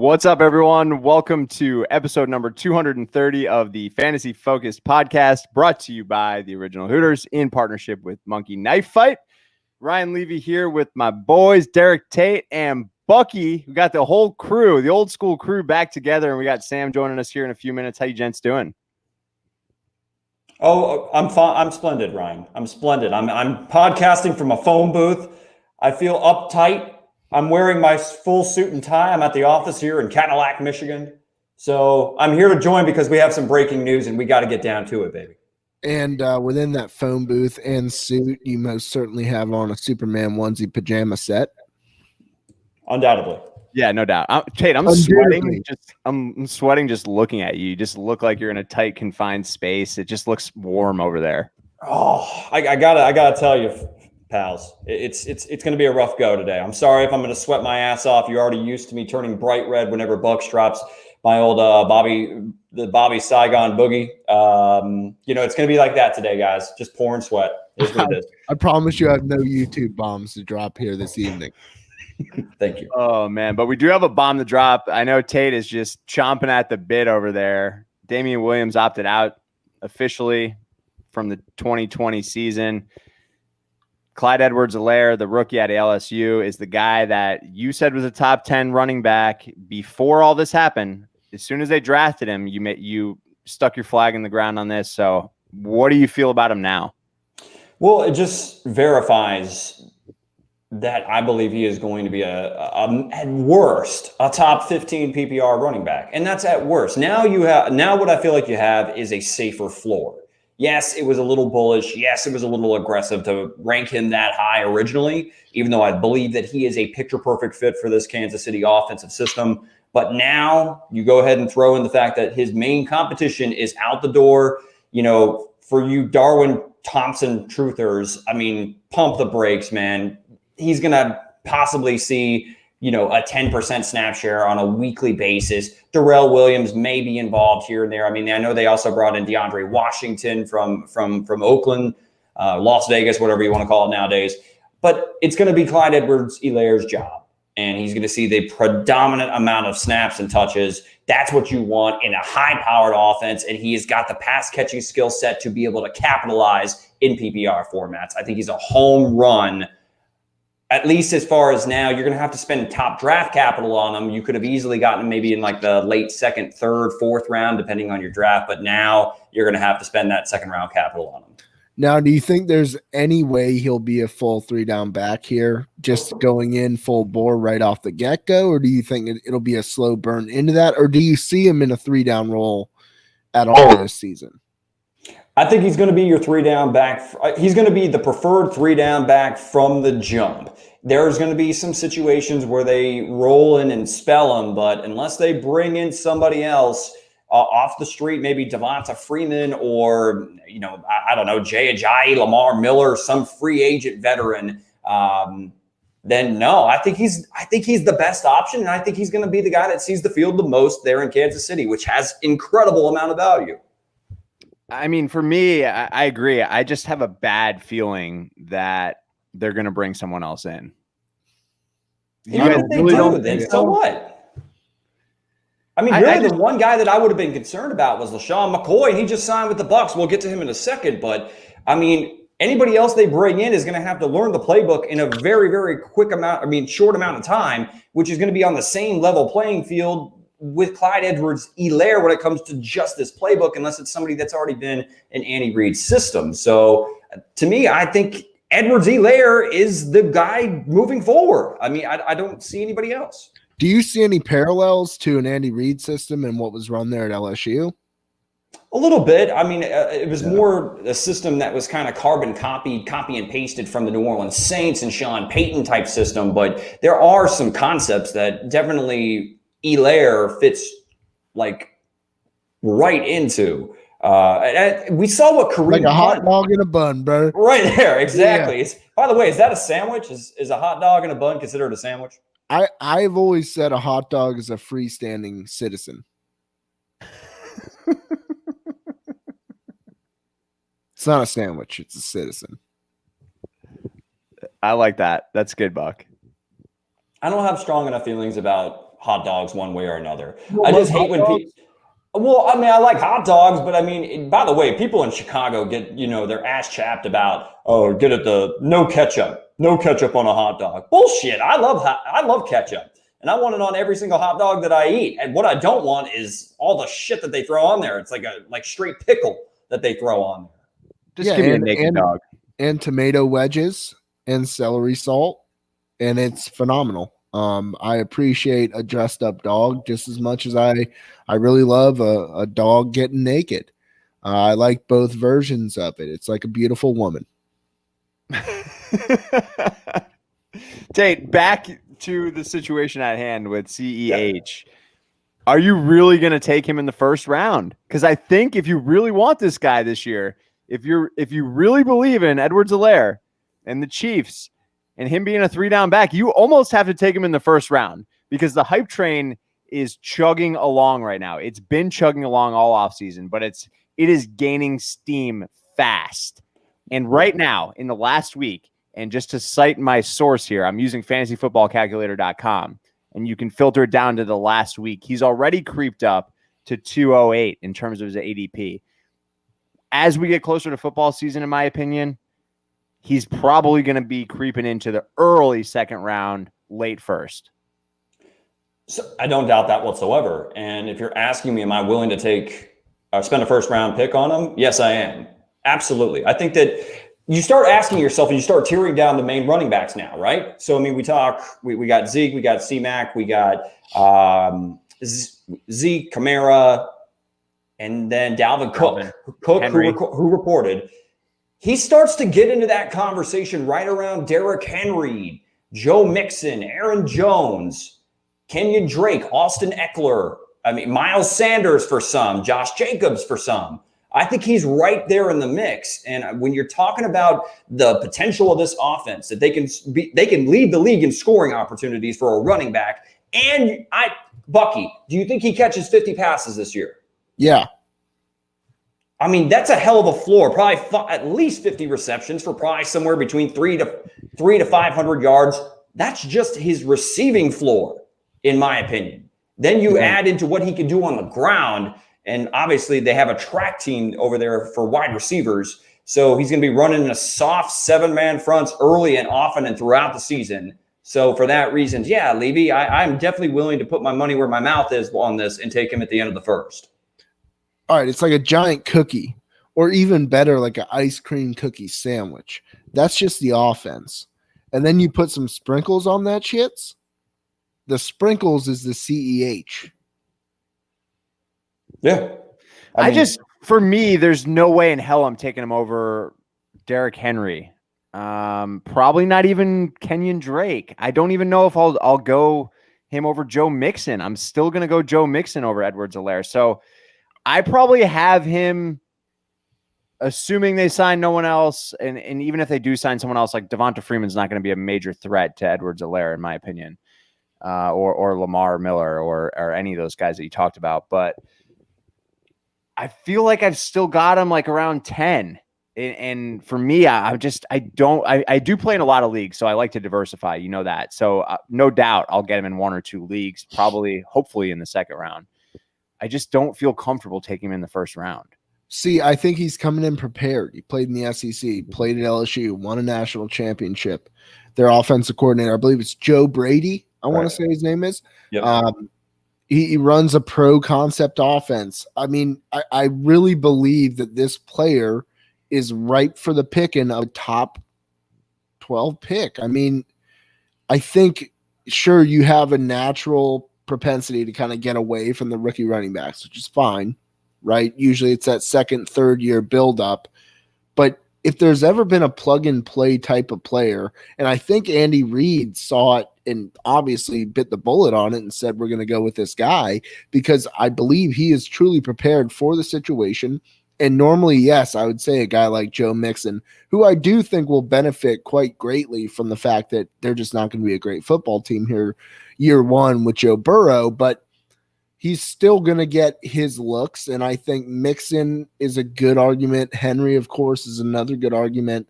What's up, everyone? Welcome to episode number 230 of the Fantasy Focused podcast, brought to you by the Original Hooters in partnership with Monkey Knife Fight. Ryan Levy here with my boys, Derek Tate and Bucky. We got the whole crew, the old school crew, back together, and we got Sam joining us here in a few minutes. How you gents doing? Oh, I'm fine. I'm splendid, Ryan. I'm splendid. I'm podcasting from a phone booth. I feel uptight. I'm wearing my full suit and tie. I'm at the office here in Cadillac, Michigan. So I'm here to join because we have some breaking news and we got to get down to it, baby. And within that phone booth and suit, you most certainly have on a Superman onesie pajama set. Undoubtedly. Yeah, no doubt. Tate, I'm sweating. I'm sweating just looking at you. You just look like you're in a tight, confined space. It just looks warm over there. Oh, I gotta tell you, pals, it's going to be a rough go today. I'm sorry if I'm going to sweat my ass off. You're already used to me turning bright red whenever Bucs drops my old Bobby Saigon boogie. It's going to be like that today, guys. Just pouring sweat. Is what it is. I promise you I have no YouTube bombs to drop here this evening. Thank you. Oh, man. But we do have a bomb to drop. I know Tate is just chomping at the bit over there. Damian Williams opted out officially from the 2020 season. Clyde Edwards-Helaire, the rookie at LSU, is the guy that you said was a top 10 running back before all this happened. As soon as they drafted him, you stuck your flag in the ground on this. So what do you feel about him now? Well, it just verifies that I believe he is going to be at worst a top 15 PPR running back, and that's at worst. Now what I feel like you have is a safer floor. Yes, it was a little bullish. Yes, it was a little aggressive to rank him that high originally, even though I believe that he is a picture-perfect fit for this Kansas City offensive system. But now you go ahead and throw in the fact that his main competition is out the door. For you Darwin Thompson truthers, I mean, pump the brakes, man. He's going to possibly see, a 10% snap share on a weekly basis. Darrell Williams may be involved here and there. I mean, I know they also brought in DeAndre Washington from Oakland, Las Vegas, whatever you want to call it nowadays. But it's going to be Clyde Edwards-Helaire's job, and he's going to see the predominant amount of snaps and touches. That's what you want in a high-powered offense, and he has got the pass-catching skill set to be able to capitalize in PPR formats. I think he's a home run. At least as far as now, you're going to have to spend top draft capital on him. You could have easily gotten him maybe in like the late second, third, fourth round, depending on your draft. But now you're going to have to spend that second round capital on him. Now, do you think there's any way he'll be a full 3-down back here, just going in full bore right off the get-go? Or do you think it'll be a slow burn into that? Or do you see him in a 3-down role at all this season? I think he's going to be your 3-down back. He's going to be the preferred 3-down back from the jump. There's going to be some situations where they roll in and spell him, but unless they bring in somebody else off the street, maybe Devonta Freeman or, I don't know, Jay Ajayi, Lamar Miller, some free agent veteran, then no, I think he's the best option. And I think he's going to be the guy that sees the field the most there in Kansas City, which has incredible amount of value. I mean, for me, I agree. I just have a bad feeling that they're going to bring someone else in. You guys really don't think so? What? I mean, really, the one guy that I would have been concerned about was LaShawn McCoy. He just signed with the Bucs. We'll get to him in a second. But, I mean, anybody else they bring in is going to have to learn the playbook in a very, very short amount of time, which is going to be on the same level playing field with Clyde Edwards-Helaire when it comes to just this playbook, unless it's somebody that's already been in Andy Reid's system. So to me, I think Edwards-Helaire is the guy moving forward. I mean, I don't see anybody else. Do you see any parallels to an Andy Reid system and what was run there at LSU? A little bit. I mean, it was more a system that was kind of carbon copy and pasted from the New Orleans Saints and Sean Payton type system. But there are some concepts that definitely Helaire fits like right into. We saw what Kareem like a hot dog in a bun, bro. Right there, exactly. Yeah. By the way, is that a sandwich? Is a hot dog in a bun considered a sandwich? I've always said a hot dog is a freestanding citizen. It's not a sandwich; it's a citizen. I like that. That's good, Buck. I don't have strong enough feelings about hot dogs one way or another. I just hate when people. Well, I mean, I like hot dogs, but I mean, by the way, people in Chicago get, their ass chapped about, oh, get it no ketchup on a hot dog. Bullshit. I love ketchup, and I want it on every single hot dog that I eat. And what I don't want is all the shit that they throw on there. It's like straight pickle that they throw on there. Just give me a naked dog. And tomato wedges and celery salt, and it's phenomenal. I appreciate a dressed up dog just as much as I really love a dog getting naked. I like both versions of it. It's like a beautiful woman. Tate, back to the situation at hand with CEH. Yeah. Are you really going to take him in the first round? Because I think if you really want this guy this year, if you really believe in Edwards-Helaire and the Chiefs, and him being a 3-down back, you almost have to take him in the first round because the hype train is chugging along right now. It's been chugging along all offseason, but it is gaining steam fast. And right now, in the last week, and just to cite my source here, I'm using fantasyfootballcalculator.com, and you can filter it down to the last week. He's already creeped up to 208 in terms of his ADP. As we get closer to football season, in my opinion, he's probably going to be creeping into the early second round, late first. So I don't doubt that whatsoever. And if you're asking me, am I willing to spend a first round pick on him? Yes, I am. Absolutely. I think that you start asking yourself and you start tearing down the main running backs now, right? So, I mean, we got Zeke, we got C-Mac, we got Zeke, Kamara, and then Dalvin Cook who reported. He starts to get into that conversation right around Derrick Henry, Joe Mixon, Aaron Jones, Kenyon Drake, Austin Eckler. I mean, Miles Sanders for some, Josh Jacobs for some. I think he's right there in the mix. And when you're talking about the potential of this offense, that they can lead the league in scoring opportunities for a running back. And Bucky, do you think he catches 50 passes this year? Yeah. I mean, that's a hell of a floor. Probably at least 50 receptions for probably somewhere between 300 to 500 yards. That's just his receiving floor, in my opinion. Then you add into what he can do on the ground, and obviously they have a track team over there for wide receivers. So he's going to be running in a soft 7-man fronts early and often and throughout the season. So for that reason, yeah, Levy, I'm definitely willing to put my money where my mouth is on this and take him at the end of the first. All right, it's like a giant cookie, or even better, like an ice cream cookie sandwich. That's just the offense. And then you put some sprinkles on that shits. The sprinkles is the CEH. Yeah. For me, there's no way in hell I'm taking him over Derrick Henry. Probably not even Kenyon Drake. I don't even know if I'll go him over Joe Mixon. I'm still going to go Joe Mixon over Edwards-Helaire. So I probably have him, assuming they sign no one else, and even if they do sign someone else, like Devonta Freeman's not going to be a major threat to Edwards-Helaire, in my opinion, or Lamar Miller or any of those guys that you talked about. But I feel like I've still got him like around 10. And for me, I do play in a lot of leagues, so I like to diversify. You know that. So no doubt I'll get him in 1 or 2 leagues, hopefully in the second round. I just don't feel comfortable taking him in the first round. See, I think he's coming in prepared. He played in the SEC, played at LSU, won a national championship. Their offensive coordinator, I believe it's Joe Brady, I want to say his name is. Yep. He runs a pro concept offense. I mean, I really believe that this player is ripe for the picking of a top 12 pick. I mean, I think, sure, you have a natural propensity to kind of get away from the rookie running backs, which is fine, right? Usually it's that second, third year buildup. But if there's ever been a plug and play type of player, and I think Andy Reid saw it and obviously bit the bullet on it and said, we're going to go with this guy, because I believe he is truly prepared for the situation. And normally, yes, I would say a guy like Joe Mixon, who I do think will benefit quite greatly from the fact that they're just not going to be a great football team here year one with Joe Burrow, but he's still going to get his looks. And I think Mixon is a good argument. Henry, of course, is another good argument.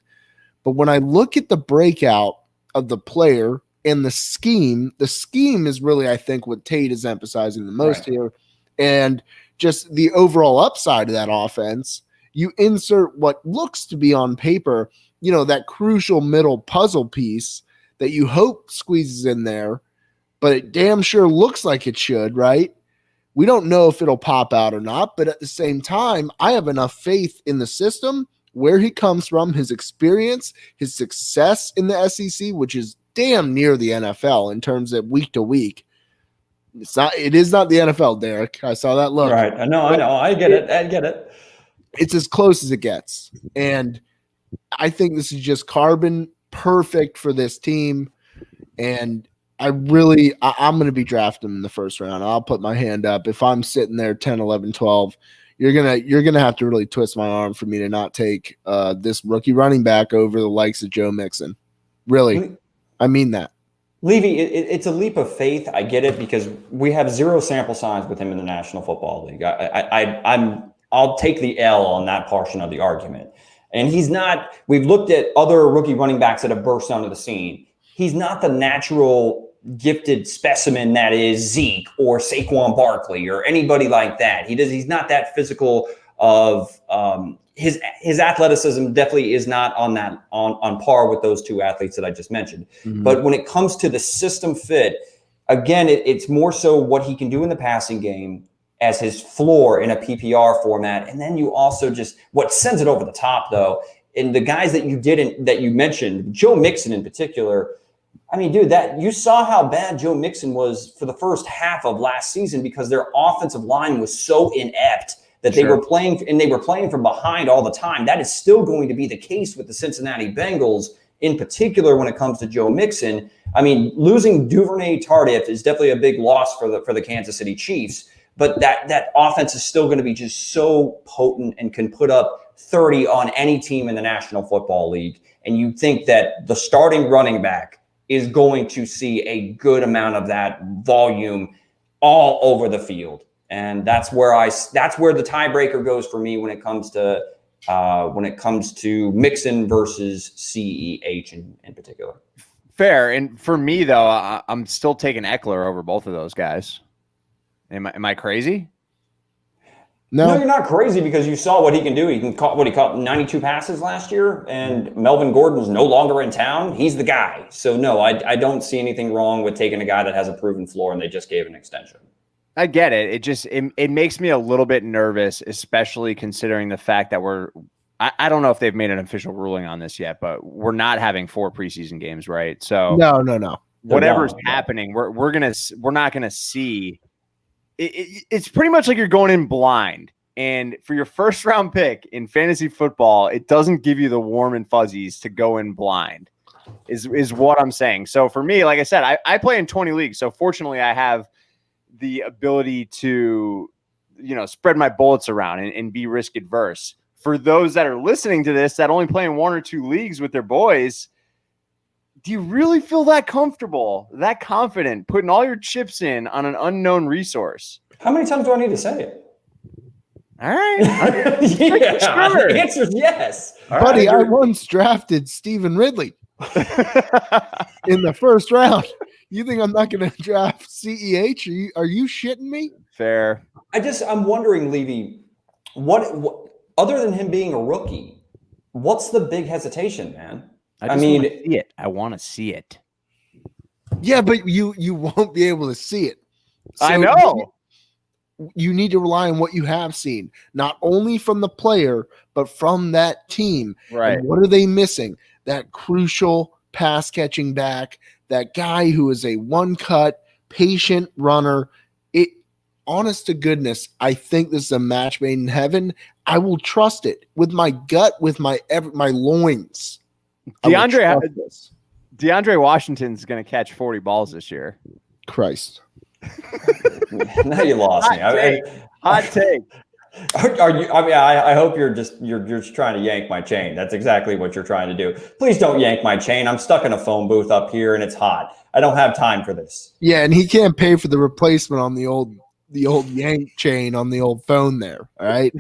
But when I look at the breakout of the player and the scheme is really, I think, what Tate is emphasizing the most here. And just the overall upside of that offense, you insert what looks to be on paper, that crucial middle puzzle piece that you hope squeezes in there, but it damn sure looks like it should, right? We don't know if it'll pop out or not, but at the same time, I have enough faith in the system, where he comes from, his experience, his success in the SEC, which is damn near the NFL in terms of week to week. It is not the NFL, Derek. I saw that look. Right. I know. I get it. It's as close as it gets. And I think this is just carbon perfect for this team. And I'm going to be drafting in the first round. I'll put my hand up. If I'm sitting there 10, 11, 12, you're going to have to really twist my arm for me to not take this rookie running back over the likes of Joe Mixon. Really. I mean that. Levy, it's a leap of faith. I get it because we have zero sample size with him in the National Football League. I'll take the L on that portion of the argument. And he's not. We've looked at other rookie running backs that have burst onto the scene. He's not the natural gifted specimen that is Zeke or Saquon Barkley or anybody like that. He's not that physical of. His athleticism definitely is not on par with those two athletes that I just mentioned. Mm-hmm. But when it comes to the system fit, again, it's more so what he can do in the passing game as his floor in a PPR format. And then you also just what sends it over the top, though, and the guys that you mentioned, Joe Mixon in particular. I mean, dude, that you saw how bad Joe Mixon was for the first half of last season because their offensive line was so inept that they were playing from behind all the time. That is still going to be the case with the Cincinnati Bengals, in particular when it comes to Joe Mixon. I mean, losing Duvernay Tardif is definitely a big loss for the Kansas City Chiefs, but that offense is still going to be just so potent and can put up 30 on any team in the National Football League. And you think that the starting running back is going to see a good amount of that volume all over the field. And that's where the tiebreaker goes for me when it comes to Mixon versus CEH in particular. Fair. And for me though, I'm still taking Eckler over both of those guys. Am I crazy? No, you're not crazy because you saw what he can do. He caught 92 passes last year, and Melvin Gordon's no longer in town. He's the guy. So no, I don't see anything wrong with taking a guy that has a proven floor and they just gave an extension. I get it. It makes me a little bit nervous, especially considering the fact that I don't know if they've made an official ruling on this yet, but we're not having 4 preseason games, right? So no. Whatever's happening, we're not gonna see. It's pretty much like you're going in blind. And for your first round pick in fantasy football, it doesn't give you the warm and fuzzies to go in blind, is what I'm saying. So for me, like I said, I play in 20 leagues. So fortunately, I have the ability to, spread my bullets around and be risk adverse. For those that are listening to this that only play in 1 or 2 leagues with their boys, do you really feel that comfortable, that confident, putting all your chips in on an unknown resource? How many times do I need to say it? All right. The answer is yes. Buddy, I once drafted Stephen Ridley in the first round. You think I'm not going to draft CEH? Are you shitting me? Fair. I'm wondering, Levy, what other than him being a rookie, what's the big hesitation, man? I mean, see it. I want to see it. Yeah, but you won't be able to see it. So I know. You need to rely on what you have seen, not only from the player, but from that team. Right. And what are they missing? That crucial pass catching back, that guy who is a one-cut, patient runner. Honest to goodness, I think this is a match made in heaven. I will trust it with my gut, with my loins. DeAndre Washington's going to catch 40 balls this year. Christ. Now you lost me. Hot take. Are you? I mean, I hope you're just trying to yank my chain. That's exactly what you're trying to do. Please don't yank my chain. I'm stuck in a phone booth up here and it's hot. I don't have time for this. Yeah, and he can't pay for the replacement on the old yank chain on the old phone there. All right,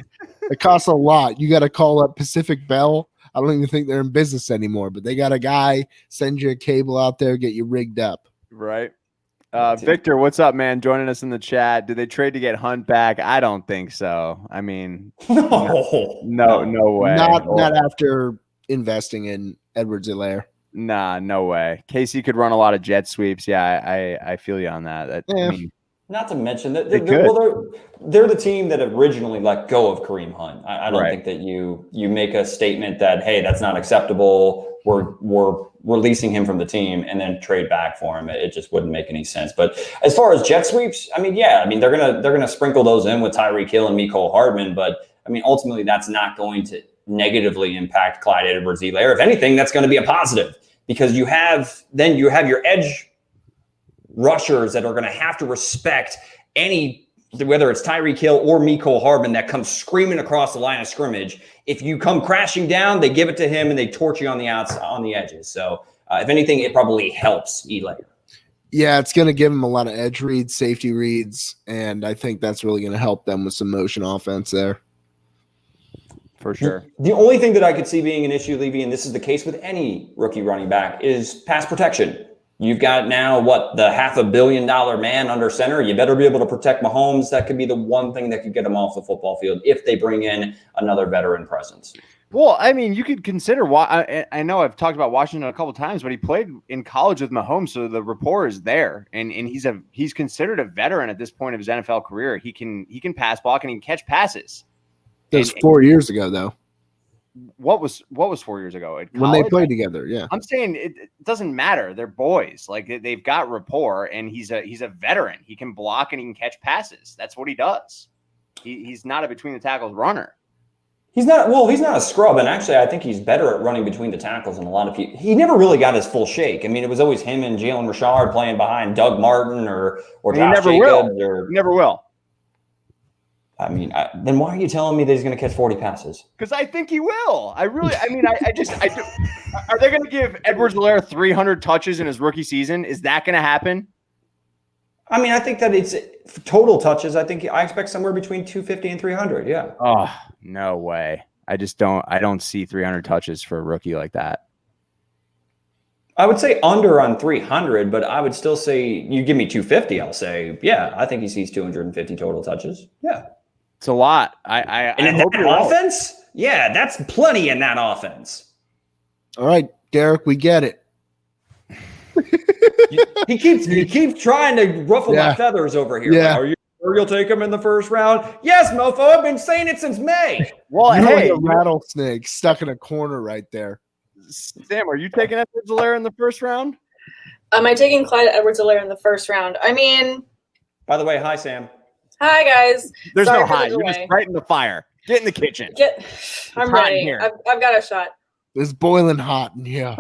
it costs a lot. You got to call up Pacific Bell. I don't even think they're in business anymore. But they got a guy send you a cable out there, get you rigged up. Right. Victor, what's up, man? Joining us in the chat. Did they trade to get Hunt back? I don't think so. I mean, no way. Not after investing in Edwards-Helaire. Nah, no way. Casey could run a lot of jet sweeps. Yeah, I feel you on that. I mean, not to mention that they're the team that originally let go of Kareem Hunt. I don't think that you make a statement that, hey, that's not acceptable. We're releasing him from the team and then trade back for him. It just wouldn't make any sense. But as far as jet sweeps, I mean, they're gonna sprinkle those in with Tyreek Hill and Mecole Hardman. But I mean, ultimately, that's not going to negatively impact Clyde Edwards-Helaire. If anything, that's going to be a positive because you have your edge rushers that are going to have to respect whether it's Tyreek Hill or Mecole Hardman that comes screaming across the line of scrimmage. If you come crashing down, they give it to him and they torch you on the edges. So if anything, it probably helps Helaire. Yeah, it's going to give him a lot of edge reads, safety reads, and I think that's really going to help them with some motion offense there. For sure. The only thing that I could see being an issue, Levy, and this is the case with any rookie running back, is pass protection. You've got now, the $500 million man under center. You better be able to protect Mahomes. That could be the one thing that could get him off the football field if they bring in another veteran presence. Well, I mean, you could consider I know I've talked about Washington a couple of times, but he played in college with Mahomes, so the rapport is there, and he's considered a veteran at this point of his NFL career. He can pass block and he can catch passes. That was 4 years ago, though. What was 4 years ago? When they played together, yeah. I'm saying it doesn't matter. They're boys. Like they've got rapport, and he's a veteran. He can block and he can catch passes. That's what he does. He's not a between the tackles runner. He's not a scrub, and actually I think he's better at running between the tackles than a lot of people. He never really got his full shake. I mean, it was always him and Jalen Richard playing behind Doug Martin or Josh Jacobs. He never will. I mean, then why are you telling me that he's going to catch 40 passes? Because I think he will. I do. Are they going to give Edwards-Helaire 300 touches in his rookie season? Is that going to happen? I mean, I think that it's total touches. I expect somewhere between 250 and 300. Yeah. Oh, no way. I don't see 300 touches for a rookie like that. I would say under on 300, but I would still say you give me 250. I'll say, yeah, I think he sees 250 total touches. Yeah. It's a lot. And in that offense? Yeah, that's plenty in that offense. All right, Derek, we get it. He keeps trying to ruffle my feathers over here. Yeah. Like, are you sure you'll take him in the first round? Yes, mofo. I've been saying it since May. Well, You're hey, like a rattlesnake stuck in a corner right there. Sam, are you taking Edwards-Helaire in the first round? Am I taking Clyde Edwards-Helaire in the first round? I mean, by the way, hi, Sam. Hi, guys. There's Sorry no hi. for the You're just right in the fire. Get in the kitchen. I'm ready. I've got a shot. It's boiling hot in here.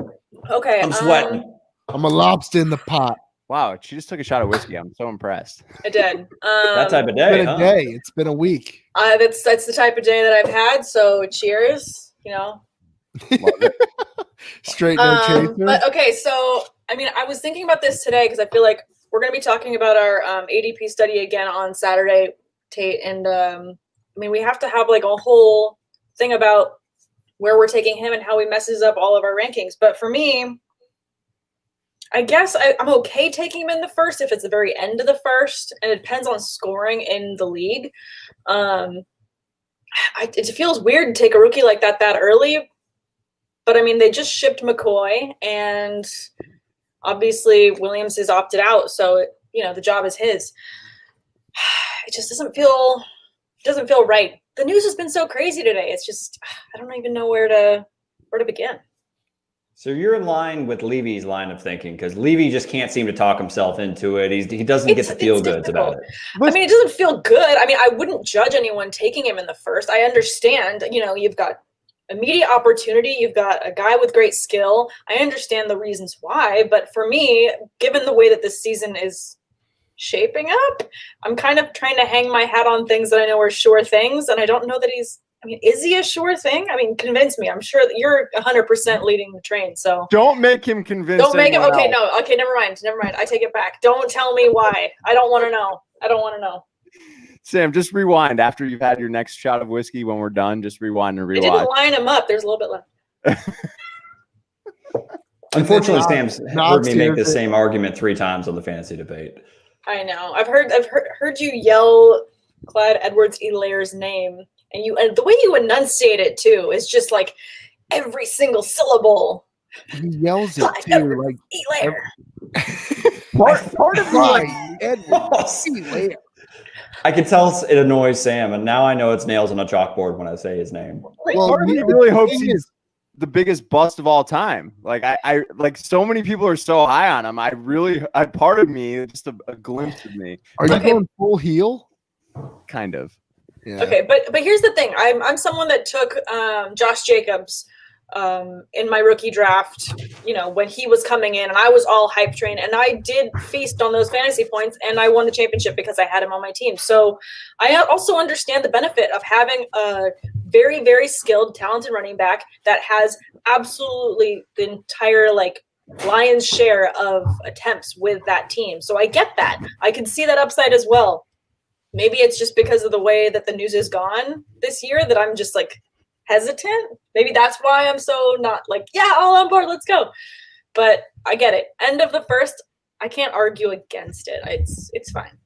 Okay. I'm sweating. I'm a lobster in the pot. Wow, she just took a shot of whiskey. I'm so impressed. I did. That type of day, It's been a day. It's been a week. That's the type of day that I've had. So cheers. Straight no chaser. But okay, so I mean, I was thinking about this today because I feel like we're going to be talking about our ADP study again on Saturday, Tate, and I mean, we have to have like a whole thing about where we're taking him and how he messes up all of our rankings. But for me, I guess I'm okay taking him in the first if it's the very end of the first, and it depends on scoring in the league. It feels weird to take a rookie like that early, but I mean, they just shipped McCoy, and obviously Williams is opted out, so the job is his. It just doesn't feel right. The news has been so crazy today. It's just I don't even know where to begin. So you're in line with Levy's line of thinking because Levy just can't seem to talk himself into it. He doesn't get the feel goods about it. I mean, it doesn't feel good. I mean, I wouldn't judge anyone taking him in the first. I understand, you've got immediate opportunity. You've got a guy with great skill. I understand the reasons why, but for me, given the way that this season is shaping up, I'm kind of trying to hang my hat on things that I know are sure things, and I don't know that is he a sure thing? I mean, convince me. I'm sure that you're 100% leading the train. So don't make him convince. Don't make him. Okay, no. Okay, never mind. I take it back. Don't tell me why. I don't want to know. Sam, just rewind after you've had your next shot of whiskey. When we're done, just rewind and rewatch. I didn't line him up. There's a little bit left. Unfortunately, Sam's heard Knox me make here the to- same argument 3 times on the fantasy debate. I know. I've heard you yell Clyde Edwards-Helaire's name, and the way you enunciate it too is just like every single syllable. He yells it Clyde too, like Edwards-Helaire. Part of me, like, Edwards. I can tell it annoys Sam, and now I know it's nails on a chalkboard when I say his name. Well, part of me the really thing hopes is- he's the biggest bust of all time. Like I like so many people are so high on him. Part of me, just a glimpse of me, Are you Okay. going full heel? kind of. Yeah. Okay, but here's the thing. I'm someone that took Josh Jacobs in my rookie draft, when he was coming in, and I was all hype train, and I did feast on those fantasy points, and I won the championship because I had him on my team. So I also understand the benefit of having a very, very skilled, talented running back that has absolutely the entire lion's share of attempts with that team. So I get that. I can see that upside as well. Maybe it's just because of the way that the news is gone this year that I'm just hesitant. Maybe that's why I'm so not all on board, let's go. But I get it. End of the first, I can't argue against it. It's fine.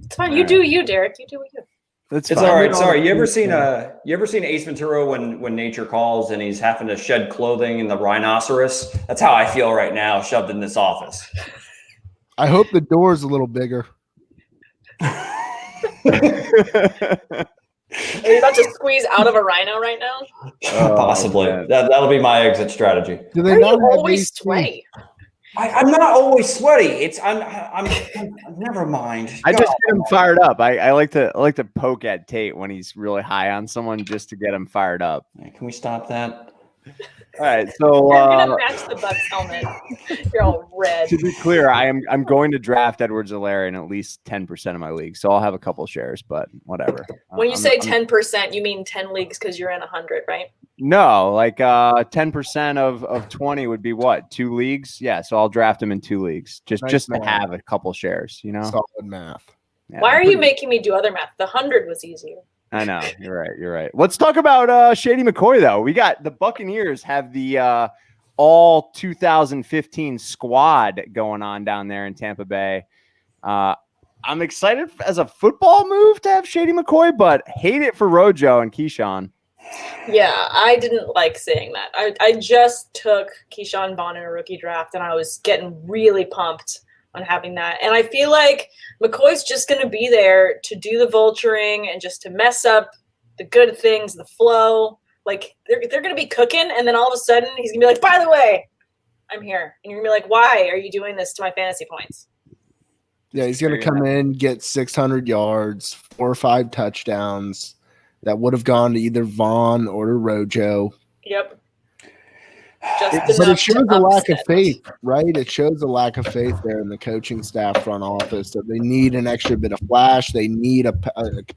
It's fine. You do you, Derek. You do what you do. That's It's fine. all right. Sorry, you ever seen Ace Ventura when nature calls and he's having to shed clothing in the rhinoceros? That's how I feel right now, shoved in this office. I hope the door is a little bigger. Are you about to squeeze out of a rhino right now? Possibly. man. That'll be my exit strategy. Do Why they are not you have always AC? sweaty? I'm not always sweaty. I'm never mind. I just get him fired up. I like to poke at Tate when he's really high on someone just to get him fired up. Can we stop that? All right, so You're gonna match the Bucs helmet. You're all red. to be clear, I'm going to draft Edwards-Helaire in at least 10% of my leagues, so I'll have a couple shares, but whatever. When you I'm- say I'm- 10%, you mean 10 leagues because you're in 100, right? no, 10% of 20 would be what? 2 leagues? Yeah, so I'll draft him in 2 leagues just Nice to math. have a couple shares. Solid math. Yeah, Why I'm are you pretty- making me do other math? The 100 was easier. I know you're right. Let's talk about Shady McCoy though. We got the Buccaneers have the all 2015 squad going on down there in Tampa Bay. I'm excited as a football move to have Shady McCoy, but hate it for Rojo and Keyshawn. Yeah, I didn't like saying that. I just took Keyshawn Vaughn in a rookie draft, and I was getting really pumped on having that. And I feel like McCoy's just going to be there to do the vulturing and just to mess up the good things, the flow. They're going to be cooking, and then all of a sudden he's going to be like, by the way, I'm here. And you're going to be like, why are you doing this to my fantasy points? Yeah, he's going to come in, get 600 yards, 4 or 5 touchdowns that would have gone to either Vaughn or to Rojo. Yep. Just But it enough shows to a lack of upset. faith, right? It shows a lack of faith there in the coaching staff, front office, that they need an extra bit of flash. They need a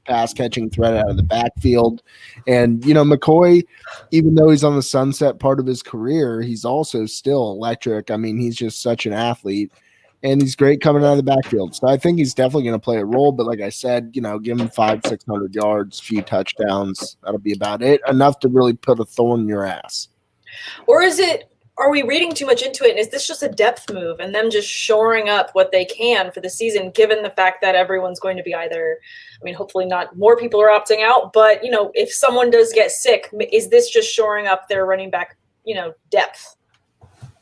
pass catching threat out of the backfield. And, McCoy, even though he's on the sunset part of his career, he's also still electric. I mean, he's just such an athlete. And he's great coming out of the backfield. So I think he's definitely going to play a role. But like I said, give him 500-600 yards, few touchdowns. That'll be about it. Enough to really put a thorn in your ass. Or are we reading too much into it? And is this just a depth move and them just shoring up what they can for the season, given the fact that everyone's going to be hopefully not more people are opting out, but if someone does get sick, is this just shoring up their running back, depth?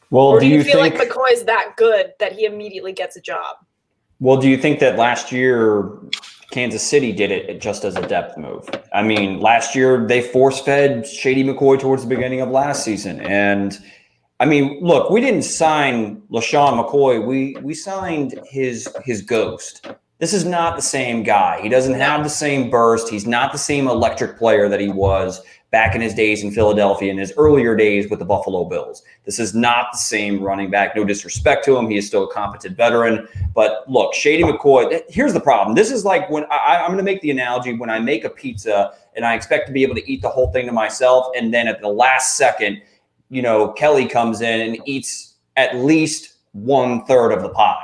Well, Or do you feel think, like McCoy's that good that he immediately gets a job? Well, do you think that last year Kansas City did it just as a depth move? I mean, last year they force-fed Shady McCoy towards the beginning of last season. And, I mean, look, we didn't sign LaShawn McCoy. We signed his ghost. This is not the same guy. He doesn't have the same burst. He's not the same electric player that he was back in his days in Philadelphia, in his earlier days with the Buffalo Bills. This is not the same running back. No disrespect to him. He is still a competent veteran. But look, Shady McCoy, here's the problem. This is like when I'm going to make the analogy when I make a pizza and I expect to be able to eat the whole thing to myself. And then at the last second, Kelly comes in and eats at least 1/3 of the pie.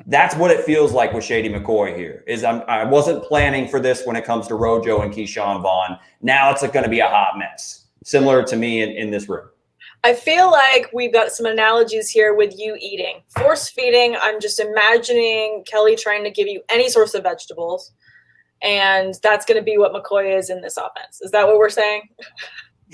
That's what it feels like with Shady McCoy here. I wasn't planning for this when it comes to Rojo and Keyshawn Vaughn. Now it's going to be a hot mess, similar to me in this room. I feel like we've got some analogies here with you eating. Force feeding, I'm just imagining Kelly trying to give you any source of vegetables, and that's going to be what McCoy is in this offense. Is that what we're saying?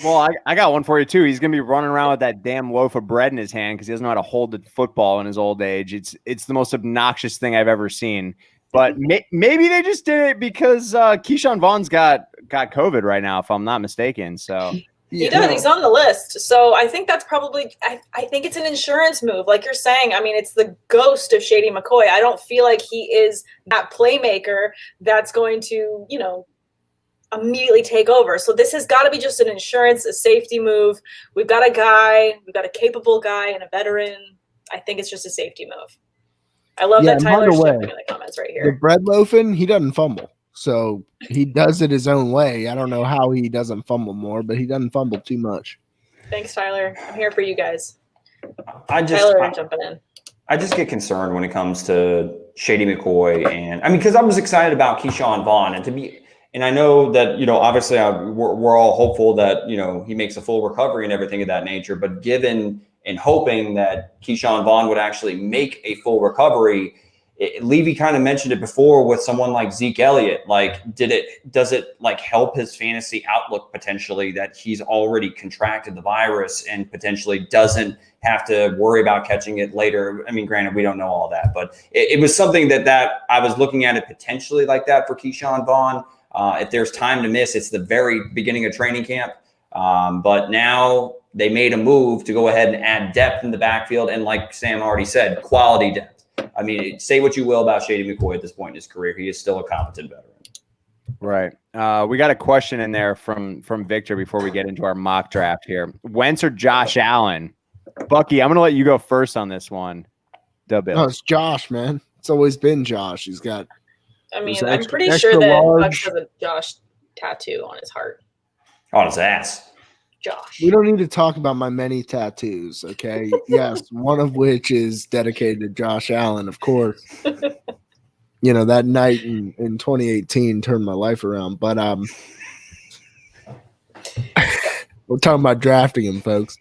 Well, I got one for you, too. He's going to be running around with that damn loaf of bread in his hand because he doesn't know how to hold the football in his old age. It's the most obnoxious thing I've ever seen. But maybe they just did it because Keyshawn Vaughn's got COVID right now, if I'm not mistaken. So he does. He's on the list. So I think that's probably I think it's an insurance move. Like you're saying, I mean, it's the ghost of Shady McCoy. I don't feel like he is that playmaker that's going to, immediately take over. So this has got to be just an insurance, a safety move. We've got a capable guy and a veteran. I think it's just a safety move. I love that Tyler's shipping in the comments right here. The bread loafing, he doesn't fumble. So he does it his own way. I don't know how he doesn't fumble more, but he doesn't fumble too much. Thanks, Tyler. I'm here for you guys. Tyler, I'm jumping in. I just get concerned when it comes to Shady McCoy. And I mean, because I was excited about Keyshawn Vaughn and I know that, obviously we're all hopeful that, he makes a full recovery and everything of that nature. But given and hoping that Keyshawn Vaughn would actually make a full recovery, Levy kind of mentioned it before with someone like Zeke Elliott. Like, does it like help his fantasy outlook potentially that he's already contracted the virus and potentially doesn't have to worry about catching it later? I mean, granted, we don't know all that, but it was something that I was looking at it potentially like that for Keyshawn Vaughn. If there's time to miss, it's the very beginning of training camp. But now they made a move to go ahead and add depth in the backfield. And like Sam already said, quality depth. I mean, say what you will about Shady McCoy at this point in his career. He is still a competent veteran. Right. We got a question in there from Victor before we get into our mock draft here. Wentz or Josh Allen? Bucky, I'm going to let you go first on this one. No, it's Josh, man. It's always been Josh. He's got – I'm pretty sure that Bucs has a Josh tattoo on his heart. On his ass. Josh. We don't need to talk about my many tattoos, okay? Yes, one of which is dedicated to Josh Allen, of course. That night in 2018 turned my life around. But we're talking about drafting him, folks.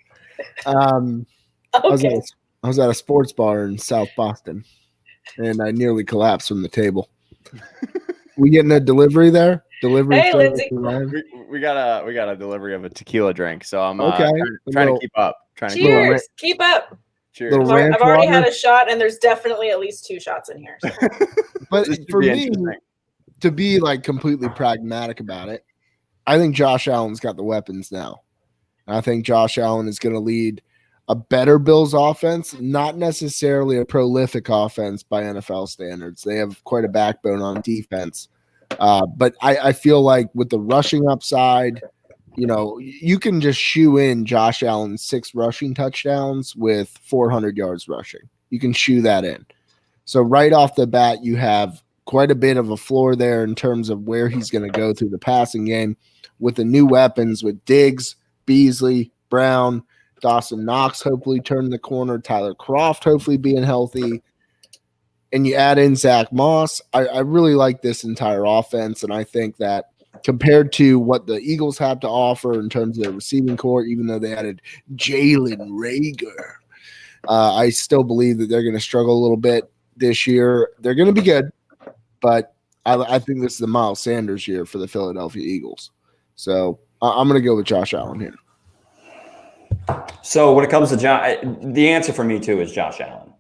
Okay. I was at a sports bar in South Boston, and I nearly collapsed from the table. We getting a delivery there? Hey, Lindsay. We got a delivery of a tequila drink, so I'm trying to keep up. Cheers! Keep up. Cheers. I've already had a shot, and there's definitely at least 2 shots in here. So. But for me, to be like completely pragmatic about it, I think Josh Allen's got the weapons now. I think Josh Allen is going to lead a better Bills offense, not necessarily a prolific offense by NFL standards. They have quite a backbone on defense. But I feel like with the rushing upside, you can just shoe in Josh Allen's 6 rushing touchdowns with 400 yards rushing. You can shoe that in. So right off the bat, you have quite a bit of a floor there in terms of where he's going to go through the passing game with the new weapons with Diggs, Beasley, Brown, Dawson Knox hopefully turning the corner, Tyler Kroft hopefully being healthy, and you add in Zach Moss. I really like this entire offense, and I think that compared to what the Eagles have to offer in terms of their receiving core, even though they added Jalen Reagor, I still believe that they're going to struggle a little bit this year. They're going to be good, but I think this is the Miles Sanders year for the Philadelphia Eagles. So I'm going to go with Josh Allen here. So when it comes to the answer for me too is Josh Allen.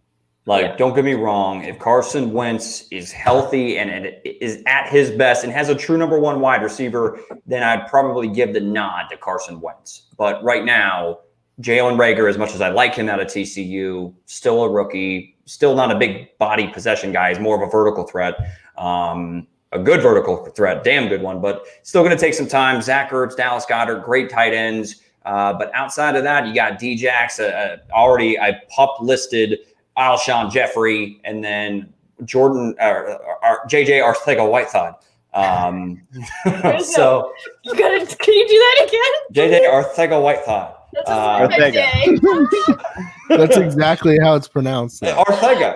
Don't get me wrong. If Carson Wentz is healthy and is at his best and has a true number 1 wide receiver, then I'd probably give the nod to Carson Wentz. But right now, Jalen Reagor, as much as I like him out of TCU, still a rookie, still not a big body possession guy. He's more of a vertical threat. A good vertical threat, damn good one, but still going to take some time. Zach Ertz, Dallas Goedert, great tight ends. But outside of that, you got D-Jax, already I pup listed Alshon Jeffrey, and then Jordan JJ Arcega-Whiteside. So can you do that again? JJ Arcega-Whiteside. That's exactly how it's pronounced. Arcega.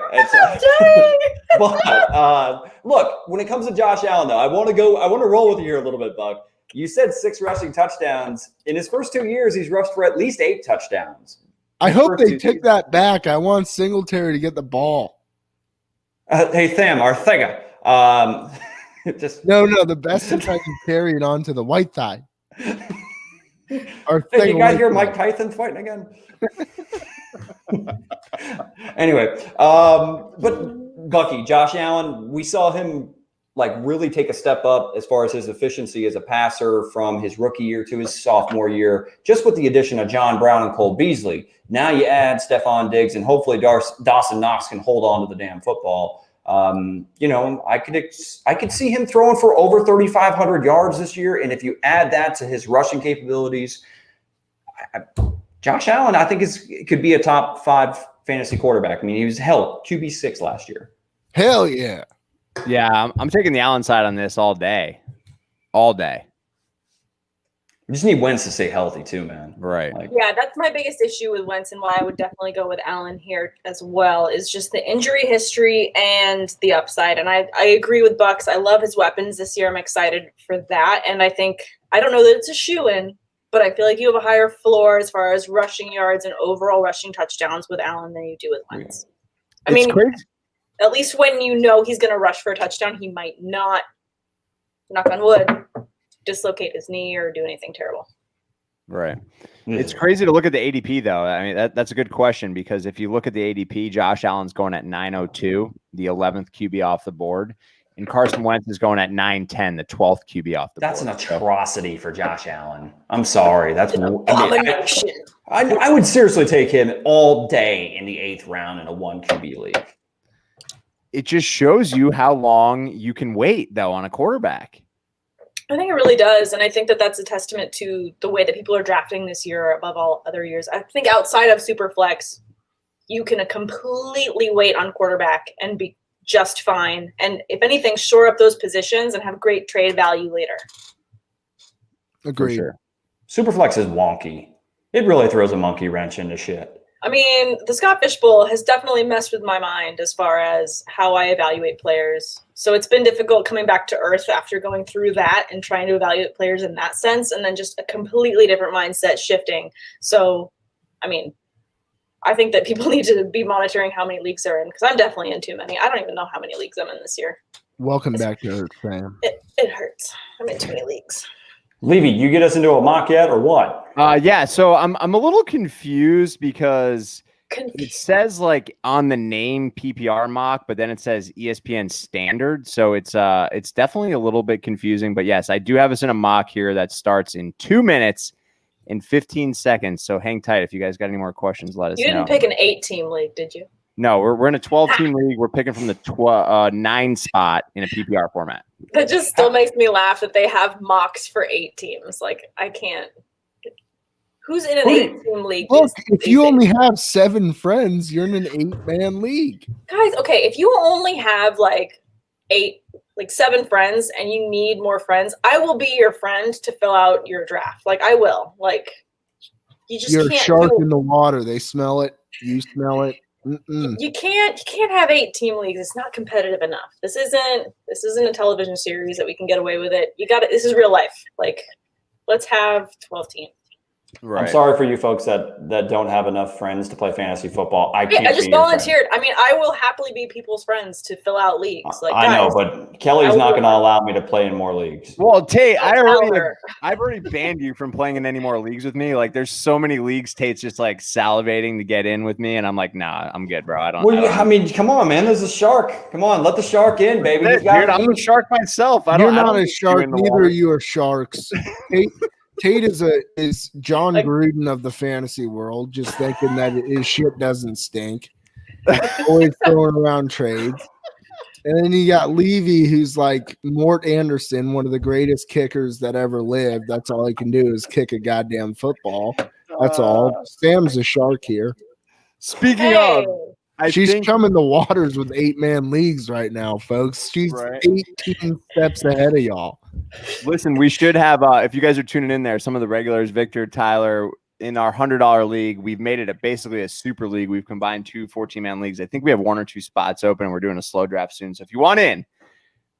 But look, when it comes to Josh Allen, though, I want to roll with you here a little bit, Buck. You said 6 rushing touchdowns. In his first 2 years, he's rushed for at least 8 touchdowns. I hope they take that back. I want Singletary to get the ball. Hey, Sam, Arthega. No, the best is I can carry it on to the white side. Hey, you guys hear Mike Tyson fighting again? Anyway, but Bucky, Josh Allen, we saw him like really take a step up as far as his efficiency as a passer from his rookie year to his sophomore year, just with the addition of John Brown and Cole Beasley. Now you add Stephon Diggs, and hopefully Dawson Knox can hold on to the damn football. I could see him throwing for over 3,500 yards this year. And if you add that to his rushing capabilities, Josh Allen, I think could be a top 5 fantasy quarterback. I mean, he was QB6 last year. Hell yeah. Yeah, I'm taking the Allen side on this all day. All day. You just need Wentz to stay healthy too, man. Right. Yeah, that's my biggest issue with Wentz, and why I would definitely go with Allen here as well, is just the injury history and the upside. And I agree with Bucks. I love his weapons this year. I'm excited for that. And I don't know that it's a shoo-in, but I feel like you have a higher floor as far as rushing yards and overall rushing touchdowns with Allen than you do with Wentz. I mean, crazy. At least when you know he's going to rush for a touchdown, he might not, knock on wood, dislocate his knee or do anything terrible. Right. It's crazy to look at the ADP, though. I mean, that's a good question, because if you look at the ADP, Josh Allen's going at 902, the 11th QB off the board, and Carson Wentz is going at 910, the 12th QB off the board. That's an atrocity for Josh Allen. I'm sorry. That's an abomination. I would seriously take him all day in the 8th round in a 1 QB league. It just shows you how long you can wait, though, on a quarterback. I think it really does, and I think that that's a testament to the way that people are drafting this year above all other years. I think outside of Superflex, you can completely wait on quarterback and be just fine, and if anything, shore up those positions and have great trade value later. Agreed. Sure. Superflex is wonky. It really throws a monkey wrench into shit. I mean, the Scott Fish Bowl has definitely messed with my mind as far as how I evaluate players. So it's been difficult coming back to earth after going through that and trying to evaluate players in that sense, and then just a completely different mindset shifting. So, I mean, I think that people need to be monitoring how many leagues they're in, because I'm definitely in too many. I don't even know how many leagues I'm in this year. Welcome back to Earth, Sam. It hurts. I'm in too many leagues. Levy, you get us into a mock yet or what? Yeah, so I'm a little confused because it says like on the name PPR mock, but then it says ESPN standard. So it's definitely a little bit confusing. But yes, I do have us in a mock here that starts in 2 minutes and 15 seconds. So hang tight. If you guys got any more questions, let us know. You didn't pick an 8-team league, did you? No, we're in a 12-team league. We're picking from the 9 spot in a PPR format. That just still makes me laugh that they have mocks for 8 teams. Like, I can't. Who's in an 8-team league? Look, if you only have 7 friends, you're in an 8-man league. Guys, okay, if you only have like 7 friends and you need more friends, I will be your friend to fill out your draft. Like, I will. Like, you're can't a shark in the water. They smell it. You smell it. You can't have 8-team leagues. It's not competitive enough. This isn't a television series that we can get away with it. This is real life. Like, let's have 12 teams. Right. I'm sorry for you folks that don't have enough friends to play fantasy football. I just volunteered. I mean, I will happily be people's friends to fill out leagues. Like, I know, but Kelly's not going to allow me to play in more leagues. Well, Tate, I've already banned you from playing in any more leagues with me. Like, there's so many leagues Tate's just like salivating to get in with me, and I'm like, nah, I'm good, bro. I mean, come on, man. There's a shark. Come on, let the shark in, baby. Dude, I'm a shark myself. You're not a shark. Neither of you are sharks. Tate is John Gruden of the fantasy world, just thinking that his shit doesn't stink. Always throwing around trades. And then you got Levy, who's like Mort Anderson, one of the greatest kickers that ever lived. That's all he can do is kick a goddamn football. That's all. Sam's a shark here. Speaking of, she's chumming the waters with 8-man leagues right now, folks. She's 18 steps ahead of y'all. Listen, we should have, if you guys are tuning in there, some of the regulars, Victor, Tyler, in our $100 league, we've made it basically a super league. We've combined 2 14-man leagues. I think we have 1 or 2 spots open. We're doing a slow draft soon. So if you want in,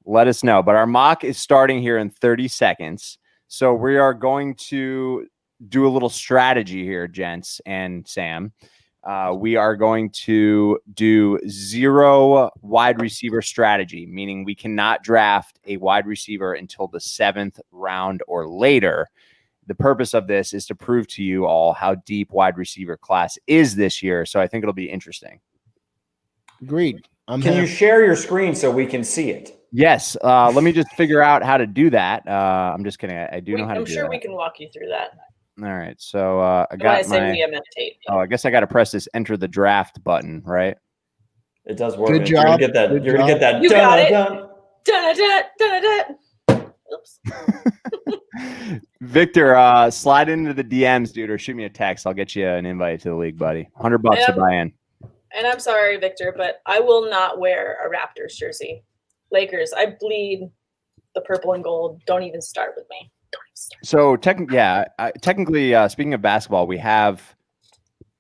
let us know. But our mock is starting here in 30 seconds. So we are going to do a little strategy here, gents and Sam. We are going to do 0 wide receiver strategy, meaning we cannot draft a wide receiver until the 7th round or later. The purpose of this is to prove to you all how deep wide receiver class is this year. So I think it'll be interesting. Agreed. Can you share your screen so we can see it? Yes. Let me just figure out how to do that. I'm just kidding. I do know how to do that. I'm sure we can walk you through that. All right. So I got my. We meditate. Oh, I guess I got to press this enter the draft button, right? It does work. Good job. You're gonna get that. You got it. Dun. Oops. Victor, slide into the DMs, dude, or shoot me a text. I'll get you an invite to the league, buddy. $100 to buy in. And I'm sorry, Victor, but I will not wear a Raptors jersey. Lakers, I bleed the purple and gold. Don't even start with me. So technically, speaking of basketball, we have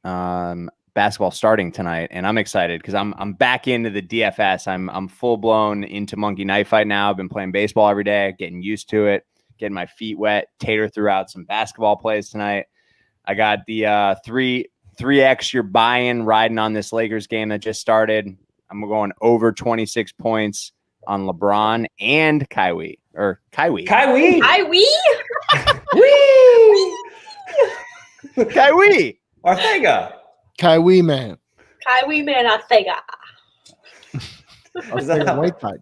basketball starting tonight, and I'm excited because I'm back into the DFS. I'm full blown into Monkey Knife Fight now. I've been playing baseball every day, getting used to it, getting my feet wet. Tater threw out some basketball plays tonight. I got the 3x you're buying riding on this Lakers game that just started. I'm going over 26 points on LeBron and Kyrie. Kyrie. Ortega. Kyrie man. Ortega. Is that White type.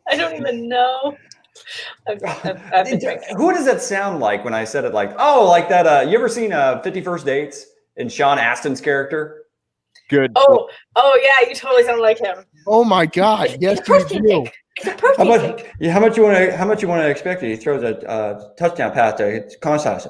I don't even know. I've been drinking. Who does that sound like when I said it? Like that. You ever seen 50 First Dates and Sean Astin's character? Good. Oh yeah, you totally sound like him. Oh my God! Yes, you do. It's a protein cake. How much you want to expect it? He throws a touchdown pass to Kansas.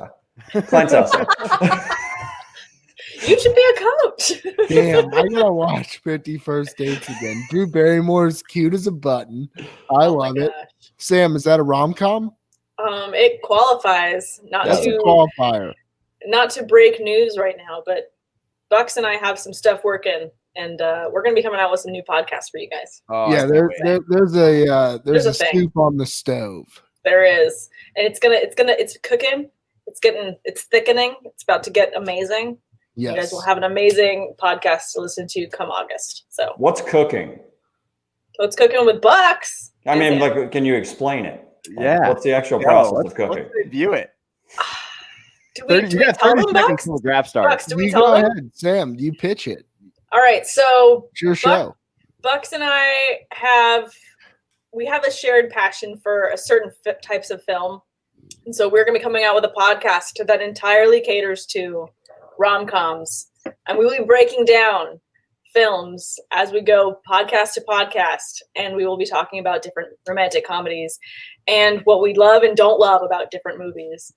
You should be a coach. Damn, I gotta watch 50 First Dates again. Drew Barrymore's cute as a button. I love it. Sam, is that a rom-com? It qualifies. That's a qualifier. Not to break news right now, but Bucs and I have some stuff working, and we're going to be coming out with some new podcasts for you guys. Oh, yeah, there's a soup on the stove. There is, and it's cooking. It's thickening. It's about to get amazing. Yes. You guys will have an amazing podcast to listen to come August. So what's cooking? What's cooking with Bucs? I mean, like, can you explain it? Yeah. What's the actual process of cooking? Let's review it. Do we tell them, Bucs? Until draft starts. Bucs, do we You tell go them? ahead, Sam. You pitch it. All right. So It's your show. Bucs and I have a shared passion for a certain types of film. And so we're going to be coming out with a podcast that entirely caters to rom-coms. And we will be breaking down films as we go podcast to podcast. And we will be talking about different romantic comedies and what we love and don't love about different movies.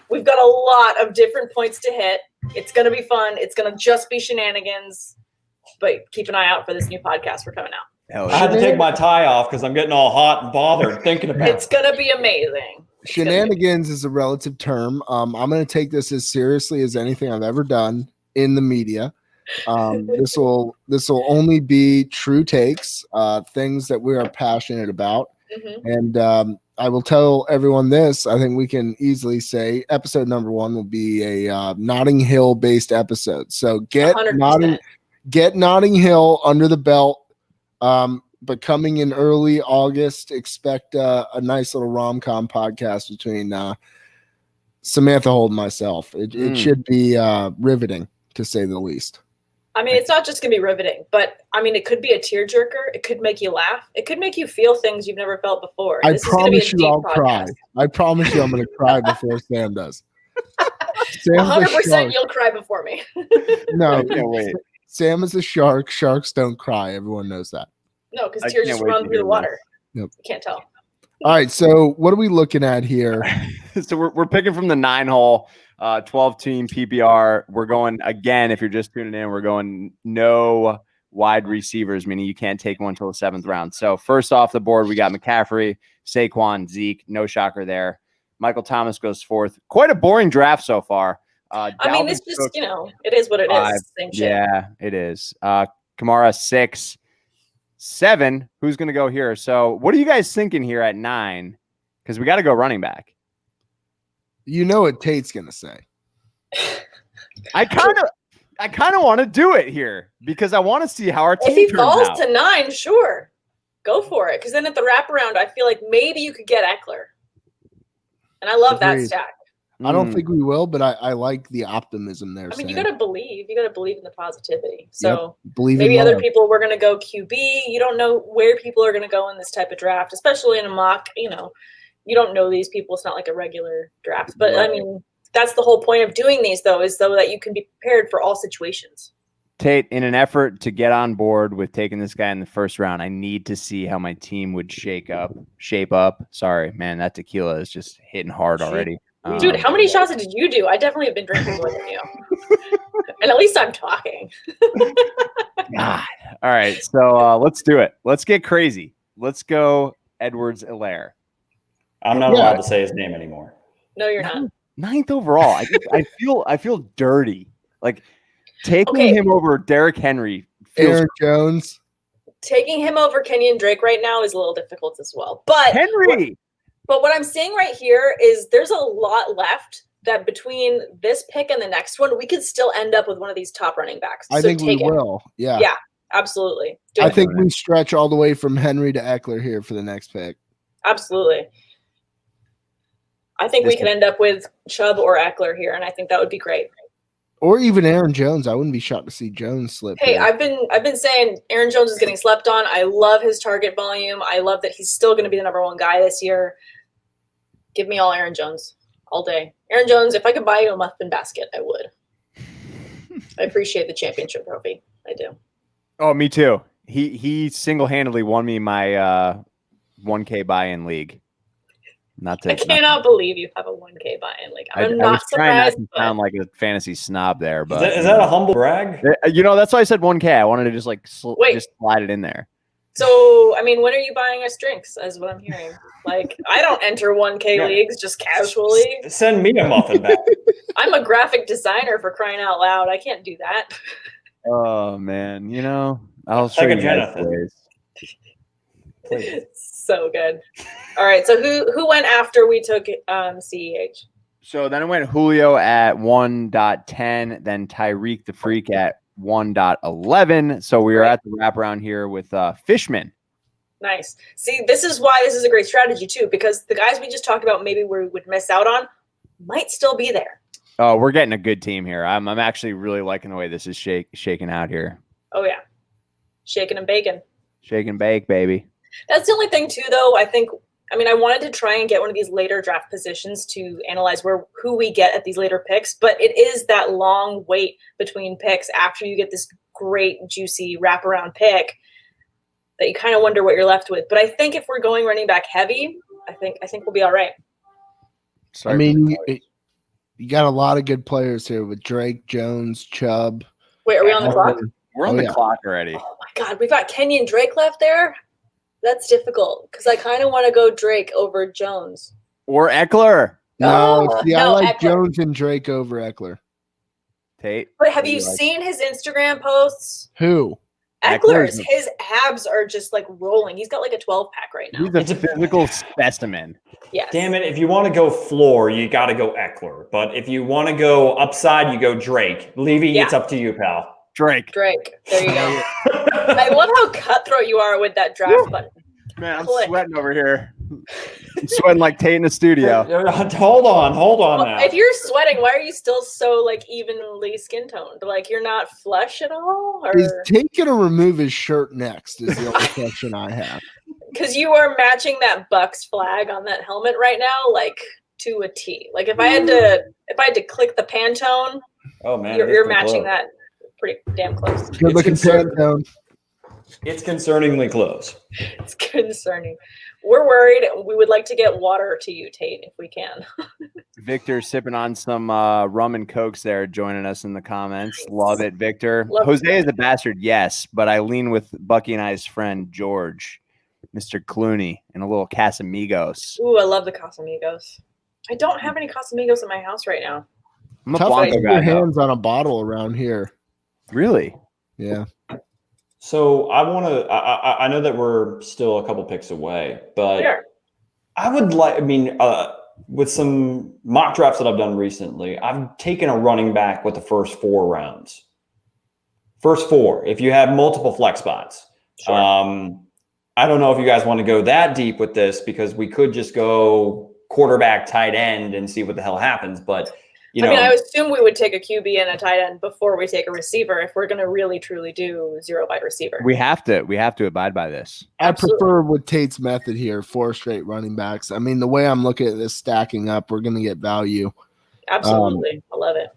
We've got a lot of different points to hit. It's going to be fun. It's going to just be shenanigans. But keep an eye out for this new podcast we're coming out. I had to take my tie off because I'm getting all hot and bothered thinking about it. It's going to be amazing. Shenanigans is a relative term. I'm going to take this as seriously as anything I've ever done in the media. This will only be true takes, things that we are passionate about. Mm-hmm. And I will tell everyone this. I think we can easily say episode number 1 will be a Notting Hill based episode. So get 100%. Notting Hill under the belt. But coming in early August, expect a nice little rom-com podcast between Samantha Holt and myself. It should be riveting, to say the least. I mean, it's not just going to be riveting, but I mean, it could be a tearjerker. It could make you laugh. It could make you feel things you've never felt before. I This is gonna be a promise you deep I'll podcast. cry. I promise you I'm going to cry before Sam does. Sam's a 100% shark. you'll cry before me. No, I can't wait. Sam is a shark. Sharks don't cry. Everyone knows that. No, because I tears can't just wait run to through hear the water. Yep. You can't tell. All right, so what are we looking at here? So we're picking from the 9-hole, 12-team PPR. We're going again. If you're just tuning in, we're going no wide receivers, meaning you can't take one until the 7th round. So first off the board, we got McCaffrey, Saquon, Zeke. No shocker there. Michael Thomas goes 4th. Quite a boring draft so far. I mean, it's just, it is what it 5. is. Same shit. Yeah, it is. Kamara 6. 7. Who's going to go here? So what are you guys thinking here at 9? because we got to go running back. You know what Tate's gonna say. I kind of want to do it here because I want to see how our team If he turns falls out. to 9, sure, go for it. Because then at the wraparound, I feel like maybe you could get Eckler, and I love that Agreed. stack. I don't think we will, but I like the optimism there. I mean, you Sam. gotta believe. You gotta believe in the positivity. So Believe maybe in other love. people were gonna go QB. You don't know where people are gonna go in this type of draft, especially in a mock. You know, you don't know these people. It's not like a regular draft. But I mean, that's the whole point of doing these, though, is so that you can be prepared for all situations. Tate, in an effort to get on board with taking this guy in the first round, I need to see how my team would shape up. Sorry, man, that tequila is just hitting hard already. Dude, how many shots did you do? I definitely have been drinking more than you. And at least I'm talking. God. All right, so let's do it. Let's get crazy. Let's go Edwards-Helaire. I'm not allowed to say his name anymore. No, you're not. 9th overall. I feel dirty. Like taking him over Derrick Henry. Aaron Jones. Taking him over Kenyon Drake right now is a little difficult as well. But Henry. But what I'm saying right here is there's a lot left that between this pick and the next one, we could still end up with one of these top running backs. I think we will. Yeah. Yeah, absolutely. I think we stretch all the way from Henry to Eckler here for the next pick. Absolutely. I think we could end up with Chubb or Eckler here, and I think that would be great. Or even Aaron Jones. I wouldn't be shocked to see Jones slip. Hey, here. I've been saying Aaron Jones is getting slept on. I love his target volume. I love that he's still going to be the number 1 guy this year. Give me all Aaron Jones all day. Aaron Jones, if I could buy you a muffin basket, I would. I appreciate the championship trophy. I do. Oh, me too. He single-handedly won me my 1K buy-in league. I cannot believe you have a 1K buy-in league. I'm not surprised. To sound like a fantasy snob there, but is that a humble brag? You know, that's why I said 1K. I wanted to just like just slide it in there. So, I mean, when are you buying us drinks? Is what I'm hearing. Like, I don't enter 1K leagues just casually. Send me a muffin back. I'm a graphic designer, for crying out loud. I can't do that. Oh man, you know, I'll show you guys ways. So good. All right, so who went after we took CEH? So then it went Julio at 1.10, then Tyreek the Freak at 1.11. So we are at the wraparound here with Fishman. Nice. See, this is why this is a great strategy too, because the guys we just talked about maybe we would miss out on might still be there. Oh, we're getting a good team here. I'm actually really liking the way this is shaking out here. Oh yeah, shaking and baking. Shake and bake, baby. That's the only thing too, though. I mean, I wanted to try and get one of these later draft positions to analyze who we get at these later picks, but it is that long wait between picks after you get this great, juicy wraparound pick that you kind of wonder what you're left with. But I think if we're going running back heavy, I think we'll be all right. I mean, you got a lot of good players here with Drake, Jones, Chubb. Wait, are we on the clock? We're on the clock already. Oh my God, we've got Kenyon Drake left there. That's difficult because I kind of want to go Drake over Jones. Or Eckler. No, I like Eckler. Jones and Drake over Eckler. Tate. But have you seen his Instagram posts? Who? Eckler's. His abs are just like rolling. He's got like a 12-pack right now. He's a physical specimen. Yes. Damn it. If you want to go floor, you got to go Eckler. But if you want to go upside, you go Drake. Levy, it's up to you, pal. Drake. There you go. I love how cutthroat you are with that draft button. Man, I'm sweating over here. I'm sweating like Tate in the studio. Hold on now. If you're sweating, why are you still so like evenly skin toned? Like you're not flush at all? Or Is Tate gonna remove his shirt next? Is the only question I have. Because you are matching that Bucs flag on that helmet right now, like to a T. Like if I had to click the Pantone, oh man, you're matching that pretty damn close. Good looking Pantone. It's concerningly close. It's concerning. We're worried. We would like to get water to you, Tate, if we can. Victor sipping on some rum and cokes there, joining us in the comments. Nice. Love it, Victor. Love Jose it. is a bastard, yes, but I lean with Bucky and I's friend George, Mr. Clooney, and a little Casamigos. Ooh, I love the Casamigos. I don't have any Casamigos in my house right now. I'm a Tough to Blanco get guy. your though. hands on a bottle around here. Really? Yeah. So I want to. I know that we're still a couple picks away, but Sure. I would with some mock drafts that I've done recently, I've taken a running back with the first 4 rounds. First 4, if you have multiple flex spots. Sure. I don't know if you guys want to go that deep with this because we could just go quarterback, tight end, and see what the hell happens. But I assume we would take a QB and a tight end before we take a receiver if we're going to really truly do 0 wide receiver. We have to abide by this. I prefer with Tate's method here, 4 straight running backs. I mean, the way I'm looking at this stacking up, we're going to get value. Absolutely. I love it.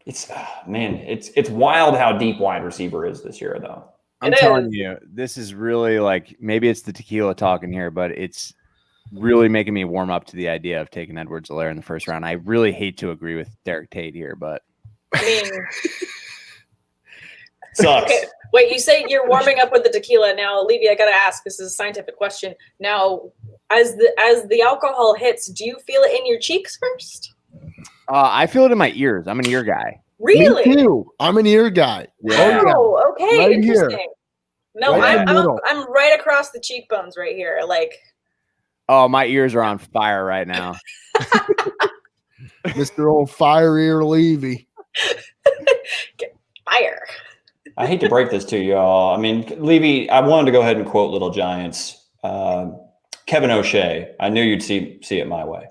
It's wild how deep wide receiver is this year, though. I'm telling you, this is really like, maybe it's the tequila talking here, but it's really making me warm up to the idea of taking Edwards-Helaire in the first round. I really hate to agree with Derek Tate here, but I mean, sucks. Okay, wait, you say you're warming up with the tequila. Now, Levy, I got to ask, this is a scientific question. Now, as the alcohol hits, do you feel it in your cheeks first? I feel it in my ears. I'm an ear guy. Really? Me too. I'm an ear guy. Yeah. Oh, okay. Right Interesting. here. No, Right in the middle. I'm right across the cheekbones right here. Like, Oh, my ears are on fire right now. Mr. Old Fire Ear Levy. fire. I hate to break this to you all. I mean, Levy, I wanted to go ahead and quote Little Giants. Kevin O'Shea. I knew you'd see it my way.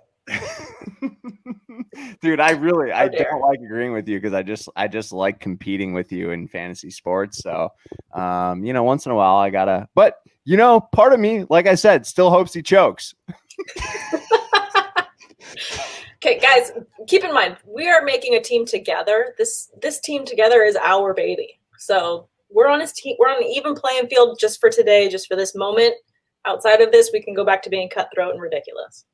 Dude, I don't like agreeing with you because I just like competing with you in fantasy sports. So, once in a while I gotta, but part of me, like I said, still hopes he chokes. Okay, guys, keep in mind, we are making a team together. This team together is our baby. So we're on his team. We're on an even playing field just for today, just for this moment. Outside of this, we can go back to being cutthroat and ridiculous.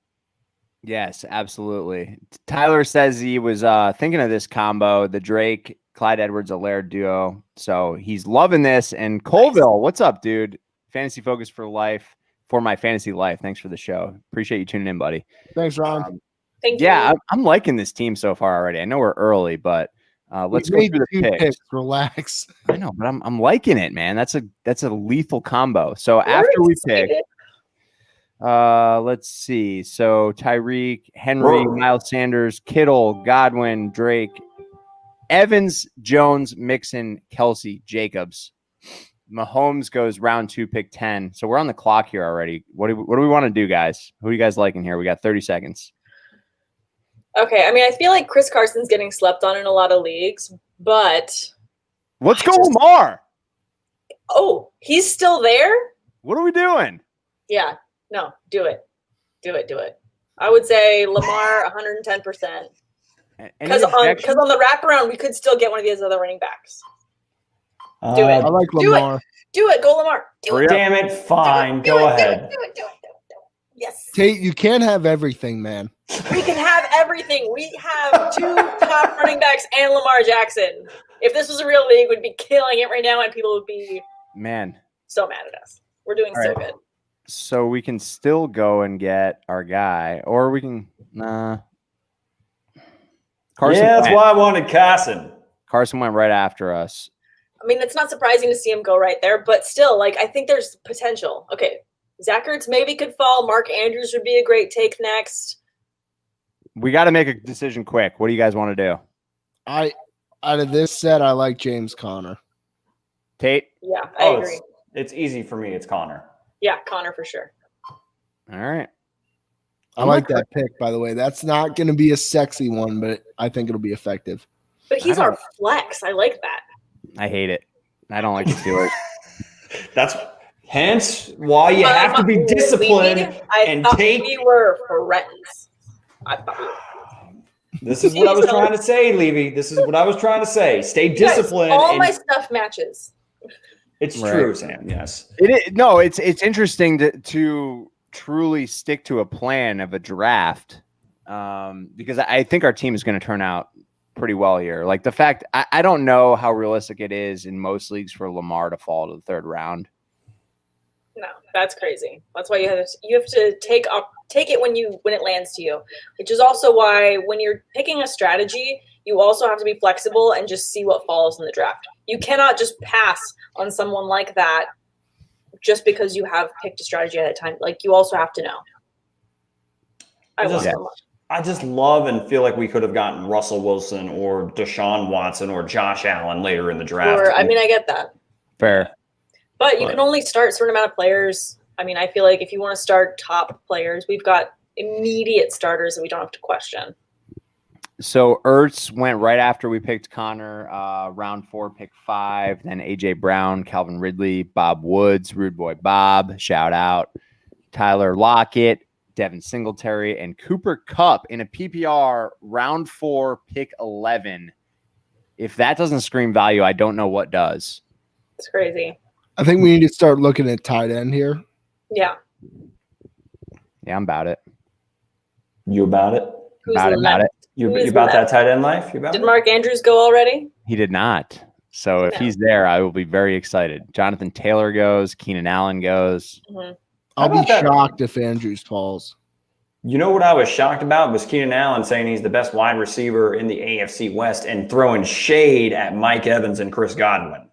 Yes, absolutely. Tyler says he was thinking of this combo, the Drake, Clyde Edwards-Helaire duo. So he's loving this. And Colville, what's up, dude? Fantasy Focus for life, for my fantasy life. Thanks for the show. Appreciate you tuning in, buddy. Thanks, Ron. Thank you. Yeah, I'm liking this team so far already. I know we're early, but let's go through the picks. Relax. I know, but I'm liking it, man. That's a lethal combo. So after we pick, let's see. So Tyreek, Henry, Miles Sanders, Kittle, Godwin, Drake, Evans, Jones, Mixon, Kelsey, Jacobs. Mahomes goes round 2, pick 10. So we're on the clock here already. What do we want to do, guys? Who are you guys liking here? We got 30 seconds. Okay, I mean, I feel like Chris Carson's getting slept on in a lot of leagues, but let's go Lamar. Oh, he's still there? What are we doing? Yeah, no, do it. I would say Lamar 110%. Because on the wraparound, we could still get one of these other running backs. Do it. I like Lamar. Do it. Go Lamar. Do it. Damn it. Fine. Go ahead. Do it. Yes. Tate, you can't have everything, man. We can have everything. We have 2 top running backs and Lamar Jackson. If this was a real league, we'd be killing it right now, and people would be so mad at us. We're doing so good. So we can still go and get our guy, or we can Carson. Yeah, that's why I wanted Carson. Carson went right after us. I mean, it's not surprising to see him go right there, but still, I think there's potential. Okay, Zach Ertz maybe could fall. Mark Andrews would be a great take next. We got to make a decision quick. What do you guys want to do? Out of this set, I like James Conner. Tate? Yeah, I agree. It's easy for me. It's Conner. Yeah, Conner for sure. All right. I like that pick, by the way. That's not going to be a sexy one, but I think it'll be effective. But he's our flex. I like that. I hate it. I don't like the Steelers. That's hence why you have to be disciplined and take. We were friends. I thought we were. This is what I was trying to say, Levy. This is what I was trying to say. Stay disciplined. All my stuff matches. It's true, Sam. Yes. It's interesting to truly stick to a plan of a draft because I think our team is going to turn out pretty well here. Like the fact I don't know how realistic it is in most leagues for Lamar to fall to the 3rd round. No, that's crazy. That's why you have to take it when it lands to you, which is also why when you're picking a strategy, you also have to be flexible and just see what falls in the draft. You cannot just pass on someone like that just because you have picked a strategy at a time. Like, you also have to know. I just love and feel like we could have gotten Russell Wilson or Deshaun Watson or Josh Allen later in the draft. Or, I mean, I get that. Fair. But you can only start a certain amount of players. I mean, I feel like if you want to start top players, we've got immediate starters that we don't have to question. So Ertz went right after we picked Connor, round 4, pick 5. Then A.J. Brown, Calvin Ridley, Bob Woods, Rude Boy Bob, shout out, Tyler Lockett, Devin Singletary, and Cooper Kupp in a PPR round 4, pick 11. If that doesn't scream value, I don't know what does. It's crazy. I think we need to start looking at tight end here. Yeah. Yeah, I'm about it. You about it? About it. You about that tight end life? You about Did it? Mark Andrews go already? He did not. So if he's there, I will be very excited. Jonathan Taylor goes. Keenan Allen goes. Mm-hmm. I'll be shocked if Andrews falls. You know what I was shocked about was Keenan Allen saying he's the best wide receiver in the AFC West and throwing shade at Mike Evans and Chris Godwin.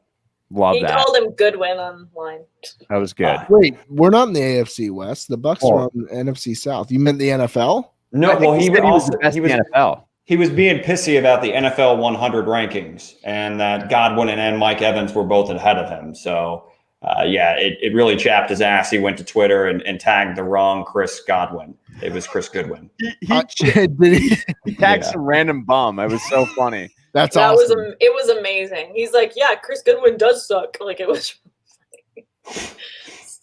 Love He that. called him Goodwin online. That was good. Wait, we're not in the AFC West. The Bucs are on the NFC South. You meant the NFL? No, well, he was the best in the NFL. He was being pissy about the NFL 100 rankings and that Godwin and Mike Evans were both ahead of him. So, it really chapped his ass. He went to Twitter and tagged the wrong Chris Godwin. It was Chris Goodwin. He tagged some random bum. It was so funny. That awesome. It was amazing. He's like, yeah, Chris Goodwin does suck. Like, it was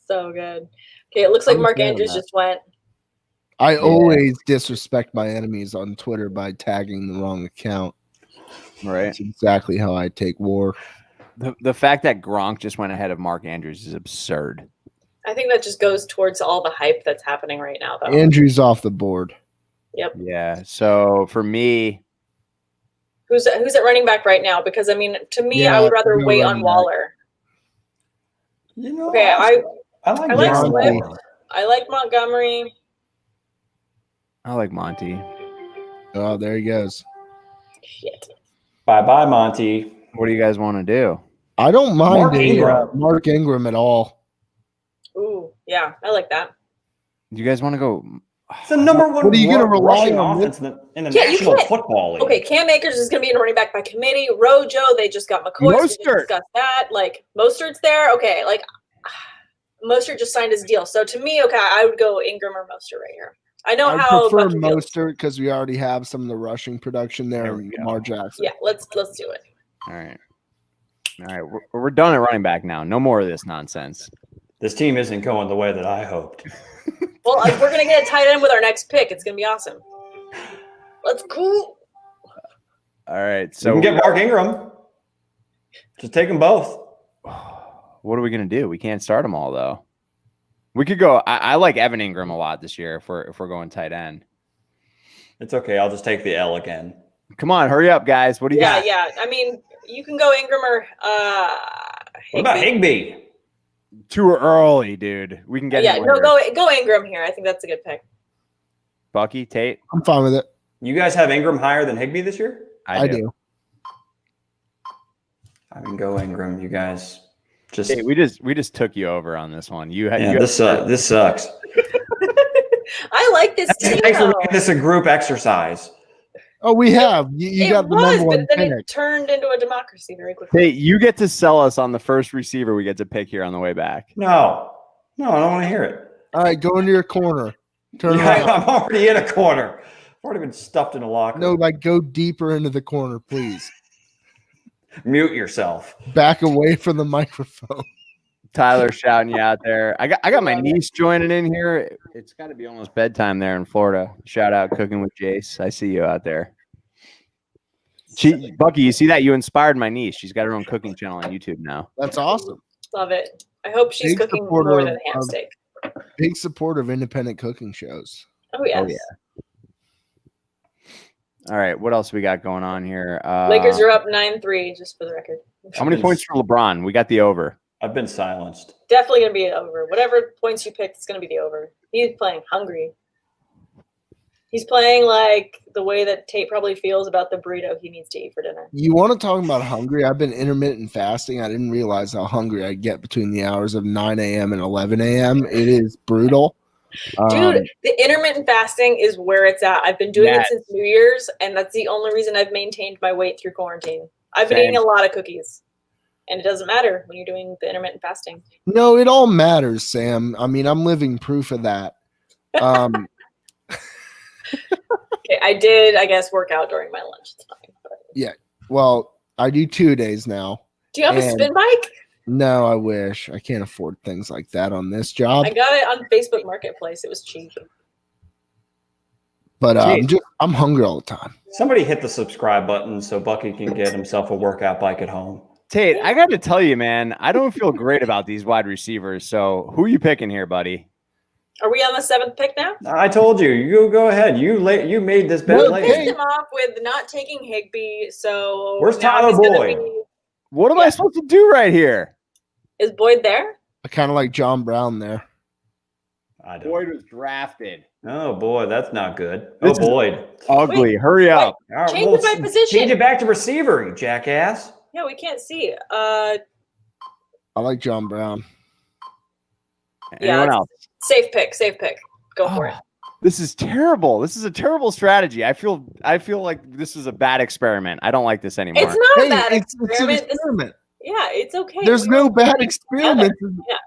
so good. Okay, it looks like Mark Andrews just went. I always disrespect my enemies on Twitter by tagging the wrong account. Right. That's exactly how I take war. The fact that Gronk just went ahead of Mark Andrews is absurd. I think that just goes towards all the hype that's happening right now, though. Andrews off the board. Yep. Yeah. So for me, who's at running back right now? Because I mean, to me, I would rather wait on Waller. You know, okay, I like Monty. Swift. I like Montgomery. I like Monty. Oh, there he goes. Shit. Bye, Monty. What do you guys want to do? I don't mind Mark Ingram at all. Ooh, yeah, I like that. Do you guys want to go? It's the number one. What are you going to rely on? Offense in the National Football League. Okay, Cam Akers is going to be in running back by committee. Rojo, they just got McCoy. So we discussed that. Like, Mostert's there. Okay, like, Mostert just signed his deal. So to me, okay, I would go Ingram or Mostert right here. I know I how prefer Mostert because we already have some of the rushing production there. we go. Lamar Jackson. Yeah, let's do it. All right. We're done at running back now. No more of this nonsense. This team isn't going the way that I hoped. Well, we're going to get a tight end with our next pick. It's going to be awesome. Let's go. All right. So we can get Mark Ingram. Just take them both. What are we going to do? We can't start them all, though. We could go. I like Evan Ingram a lot this year if we're going tight end. It's okay. I'll just take the L again. Come on, hurry up, guys. What do you got? Yeah. I mean, you can go Ingram or What about Higbee? Too early, dude. We can get him later. Go Ingram here. I think that's a good pick. Bucky, Tate. I'm fine with it. You guys have Ingram higher than Higbee this year? I do. I can go Ingram, you guys. Just Hey, we just took you over on this one. this sucks. I like this team. Thanks for making this a group exercise. Oh, we have. You got the number one but then pick. it turned into a democracy very quickly. Hey, you get to sell us on the first receiver we get to pick here on the way back. No, I don't want to hear it. All right, go into your corner. Turn around. I'm already in a corner. I've already been stuffed in a locker. No, go deeper into the corner, please. Mute yourself. Back away from the microphone. Tyler shouting you out there. I got my niece joining in here. It's got to be almost bedtime there in Florida. Shout out Cooking with Jace. I see you out there. Bucky, you see that? You inspired my niece. She's got her own cooking channel on YouTube now. That's awesome. Love it. I hope she's Big cooking supporter more than of- ham steak. Big supporter of independent cooking shows. Oh, yes. Oh, yeah. All right, what else we got going on here? Lakers are up 9-3, just for the record. How many points for LeBron? We got the over. I've been silenced. Definitely going to be over. Whatever points you picked, it's going to be the over. He's playing hungry. He's playing like the way that Tate probably feels about the burrito he needs to eat for dinner. You want to talk about hungry? I've been intermittent fasting. I didn't realize how hungry I get between the hours of 9 a.m. and 11 a.m. It is brutal. Dude, the intermittent fasting is where it's at. I've been doing it since New Year's, and that's the only reason I've maintained my weight through quarantine. I've been eating a lot of cookies, and it doesn't matter when you're doing the intermittent fasting. No, it all matters, Sam. I mean, I'm living proof of that. Okay, I did, I guess, work out during my lunch. It's fine. But... Yeah. Well, I do 2 days now. Do you have a spin bike? No, I wish. I can't afford things like that on this job. I got it on Facebook Marketplace. It was cheap. But I'm hungry all the time. Somebody hit the subscribe button so Bucky can get himself a workout bike at home. Tate, I got to tell you, man, I don't feel great about these wide receivers. So who are you picking here, buddy? Are we on the 7th pick now? I told you. You go ahead. You made this bet late. Pissed him off with not taking Higbee. So where's Tyler Boyd? What am I supposed to do right here? Is Boyd there? I kind of like John Brown there. I don't. Boyd was drafted. Oh boy, that's not good. Oh Boyd, ugly. Hurry up. All right, change my position. Change it back to receiver, you jackass. Yeah, we can't see. I like John Brown. Anyone else? Safe pick. Go for it. This is terrible. This is a terrible strategy. I feel like this is a bad experiment. I don't like this anymore. It's not a bad experiment. It's an experiment. Yeah, it's okay. There's no bad experiment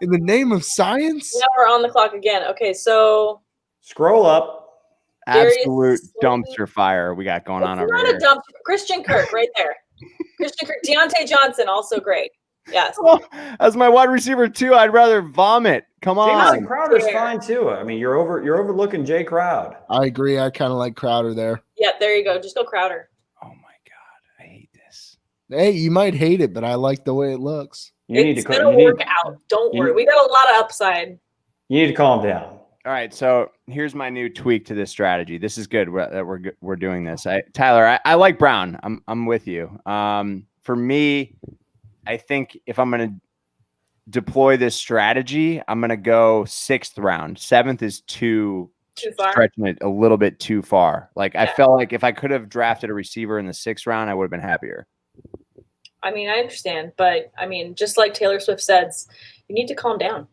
in the name of science. Now we're on the clock again. Okay, so scroll up. Absolute dumpster fire we got going on over here. Not a dumpster. Christian Kirk right there. Christian Kirk. Deontay Johnson also great. Yes. Well, as my wide receiver too, I'd rather vomit. Come on. Jameson Crowder's fine too. I mean, you're overlooking Jay Crowd. I agree. I kind of like Crowder there. Yeah, there you go. Just go Crowder. Oh my God, I hate this. Hey, you might hate it, but I like the way it looks. It's gonna work out. Don't worry. We got a lot of upside. You need to calm down. All right, so here's my new tweak to this strategy. This is good that we're doing this. Tyler, I like Brown. I'm with you. For me, I think if I'm going to deploy this strategy, I'm going to go 6th round. 7th is too far. Stretching it a little bit too far. Like I felt like if I could have drafted a receiver in the 6th round, I would have been happier. I mean, I understand, but I mean, just like Taylor Swift says, you need to calm down.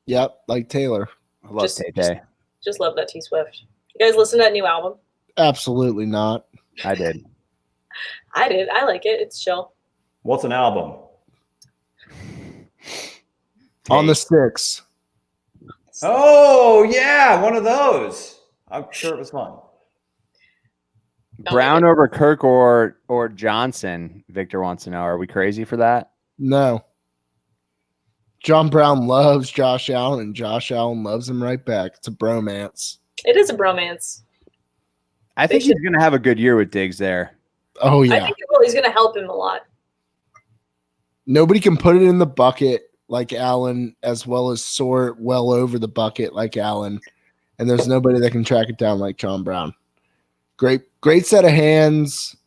Yep, like Taylor. I love Tay. Just love that T Swift. You guys listen to that new album? Absolutely not. I did. I did. I like it. It's chill. What's an album? On the 6th. Oh, yeah, one of those. I'm sure it was fun. Brown over Kirk or Johnson, Victor wants to know. Are we crazy for that? No. John Brown loves Josh Allen, and Josh Allen loves him right back. It's a bromance. It is a bromance. I think he's going to have a good year with Diggs there. Oh, yeah. I think he's going to help him a lot. Nobody can put it in the bucket like Allen, as well as soar well over the bucket like Allen. And there's nobody that can track it down like John Brown. Great set of hands.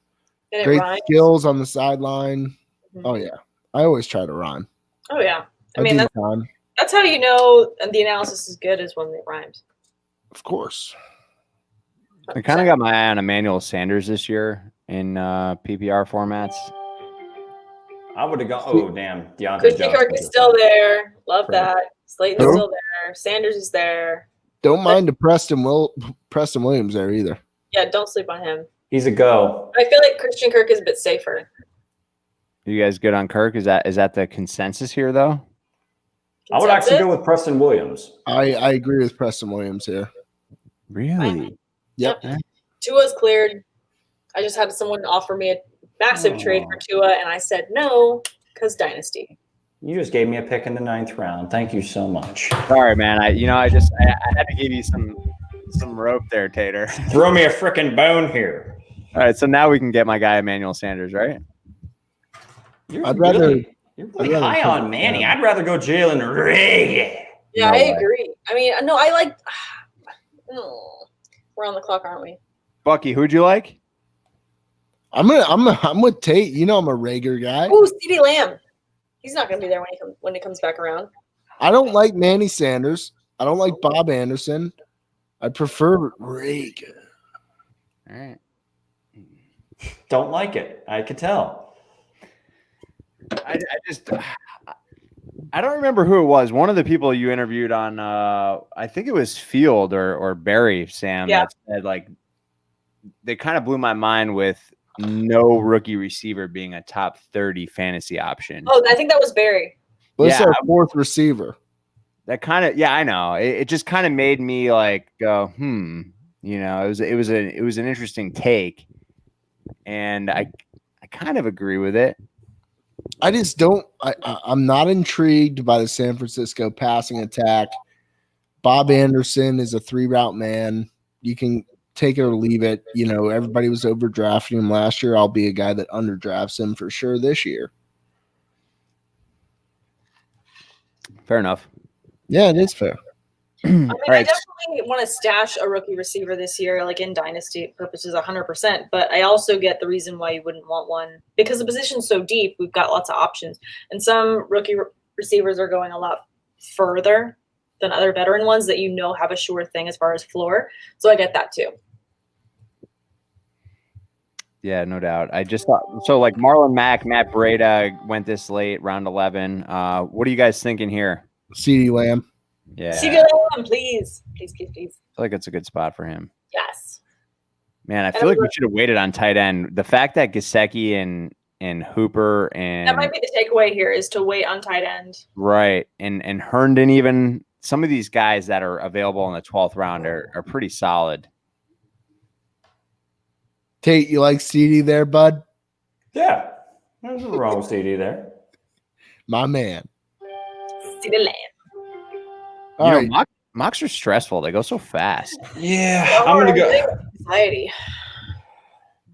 Great skills on the sideline. Mm-hmm. Oh, yeah. I always try to rhyme. Oh, yeah. I mean, that's how you know the analysis is good, is when it rhymes. Of course. I kind of got my eye on Emmanuel Sanders this year in PPR formats. I would have gone. Oh, damn. Deontay Christian Kirk is still there. Love that. Slayton's still there. Sanders is there. Don't mind the Preston Williams there either. Yeah, don't sleep on him. He's a go. I feel like Christian Kirk is a bit safer. You guys good on Kirk? Is that the consensus here, though? I would actually go with Preston Williams. I agree with Preston Williams here. Really? Yep. Tua's cleared. I just had someone offer me a massive trade for Tua, and I said no because dynasty. You just gave me a pick in the 9th round. Thank you so much. Sorry, man. I had to give you some rope there, Tater. Throw me a freaking bone here. All right, so now we can get my guy Emmanuel Sanders, right? You're really high on Manny. Yeah. I'd rather go Jalen Reagor. Yeah, I agree. I mean, no, I like. We're on the clock, aren't we? Bucky, who'd you like? I'm with Tate. You know I'm a Rager guy. Oh, CeeDee Lamb. He's not going to be there when it comes back around. I don't like Manny Sanders. I don't like Bob Anderson. I prefer Reagan. All right. Don't like it. I could tell. I don't remember who it was. One of the people you interviewed on, I think it was Field or Barry, Sam, that said, like, they kind of blew my mind with no rookie receiver being a top 30 fantasy option. Oh, I think that was Barry. What's our fourth receiver? That kind of, I know. It just kind of made me like go, you know, it was an interesting take, and I kind of agree with it. I just don't. I'm not intrigued by the San Francisco passing attack. Bob Anderson is a 3-route man. You can take it or leave it. You know, everybody was overdrafting him last year. I'll be a guy that underdrafts him for sure this year. Fair enough. Yeah, it is fair. I mean, I definitely want to stash a rookie receiver this year, like in dynasty purposes, 100%. But I also get the reason why you wouldn't want one, because the position's so deep. We've got lots of options, and some rookie receivers are going a lot further than other veteran ones that you know have a sure thing as far as floor. So I get that too. Yeah, no doubt. I just thought so. Like Marlon Mack, Matt Breida went this late, round 11. What are you guys thinking here? CeeDee Lamb. Yeah. CeeDee Lamb, please. I feel like it's a good spot for him. Yes. Man, I feel like we should have waited on tight end. The fact that Gesicki and Hooper and that might be the takeaway here is to wait on tight end. Right. And Herndon, even some of these guys that are available in the 12th round are pretty solid. Tate, you like CeeDee there, bud? Yeah. There's nothing wrong with CeeDee there. My man. CeeDee Lamb. All right. Mocks are stressful. They go so fast. Yeah, I'm going to go. Anxiety.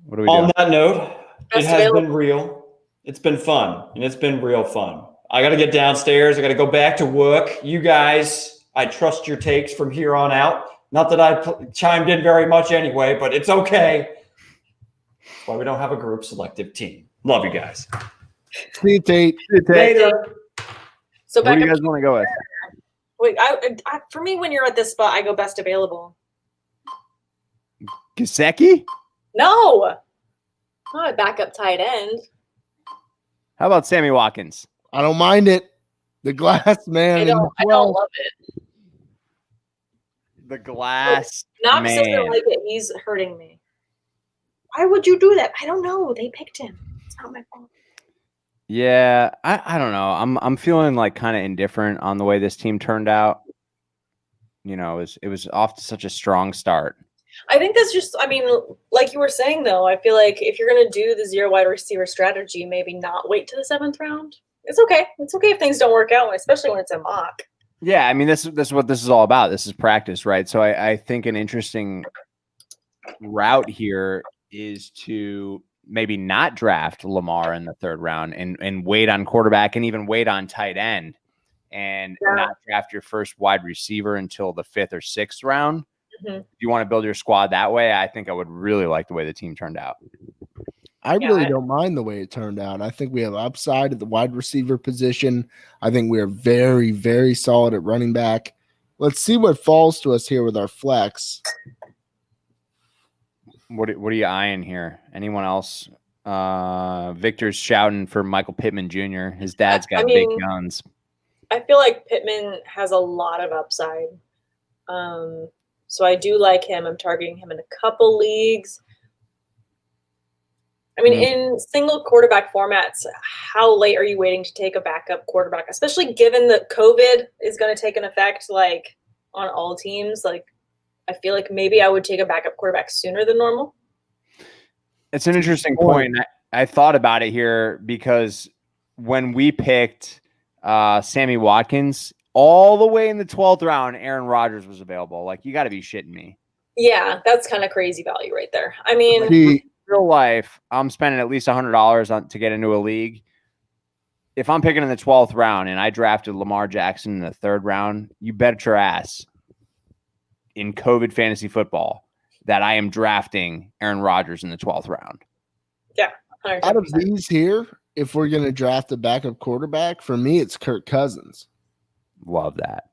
What do we do? On that note, Best it has available. been real. It's been fun, and it's been real fun. I got to get downstairs. I got to go back to work. You guys, I trust your takes from here on out. Not that I chimed in very much anyway, but it's okay. That's why we don't have a group selective team. Love you guys. See you, Tate. Later. So What back do you up. guys want to go with? Wait, for me, when you're at this spot, I go best available. Gesicki? No, not a backup tight end. How about Sammy Watkins? I don't mind it. The glass man. I don't love it. The glass Knox man. doesn't like it. He's hurting me. Why would you do that? I don't know. They picked him. It's not my fault. Yeah, I don't know. I'm feeling like kind of indifferent on the way this team turned out. You know, it was off to such a strong start. I think that's just, I mean, like you were saying, though, I feel like if you're going to do the 0 wide receiver strategy, maybe not wait to the 7th round. It's okay. It's okay if things don't work out, especially when it's a mock. Yeah, I mean, this is what this is all about. This is practice, right? So I think an interesting route here is to maybe not draft Lamar in the 3rd round and wait on quarterback and even wait on tight end and not draft your first wide receiver until the 5th or 6th round. Mm-hmm. If you want to build your squad that way, I think I would really like the way the team turned out. I really don't mind the way it turned out. I think we have upside at the wide receiver position. I think we are very, very solid at running back. Let's see what falls to us here with our flex. What are you eyeing here? Anyone else? Victor's shouting for Michael Pittman Jr. His dad's got big guns. I feel like Pittman has a lot of upside. So I do like him. I'm targeting him in a couple leagues. I mean, in single quarterback formats, how late are you waiting to take a backup quarterback, especially given that COVID is going to take an effect like on all teams? Like, I feel like maybe I would take a backup quarterback sooner than normal. It's an interesting point. I thought about it here because when we picked Sammy Watkins, all the way in the 12th round, Aaron Rodgers was available. Like, you got to be shitting me. Yeah, that's kind of crazy value right there. I mean, in real life, I'm spending at least $100 to get into a league. If I'm picking in the 12th round and I drafted Lamar Jackson in the 3rd round, you bet your ass in COVID fantasy football that I am drafting Aaron Rodgers in the 12th round. Yeah. 100%. Out of these here, if we're going to draft a backup quarterback, for me, it's Kirk Cousins. Love that.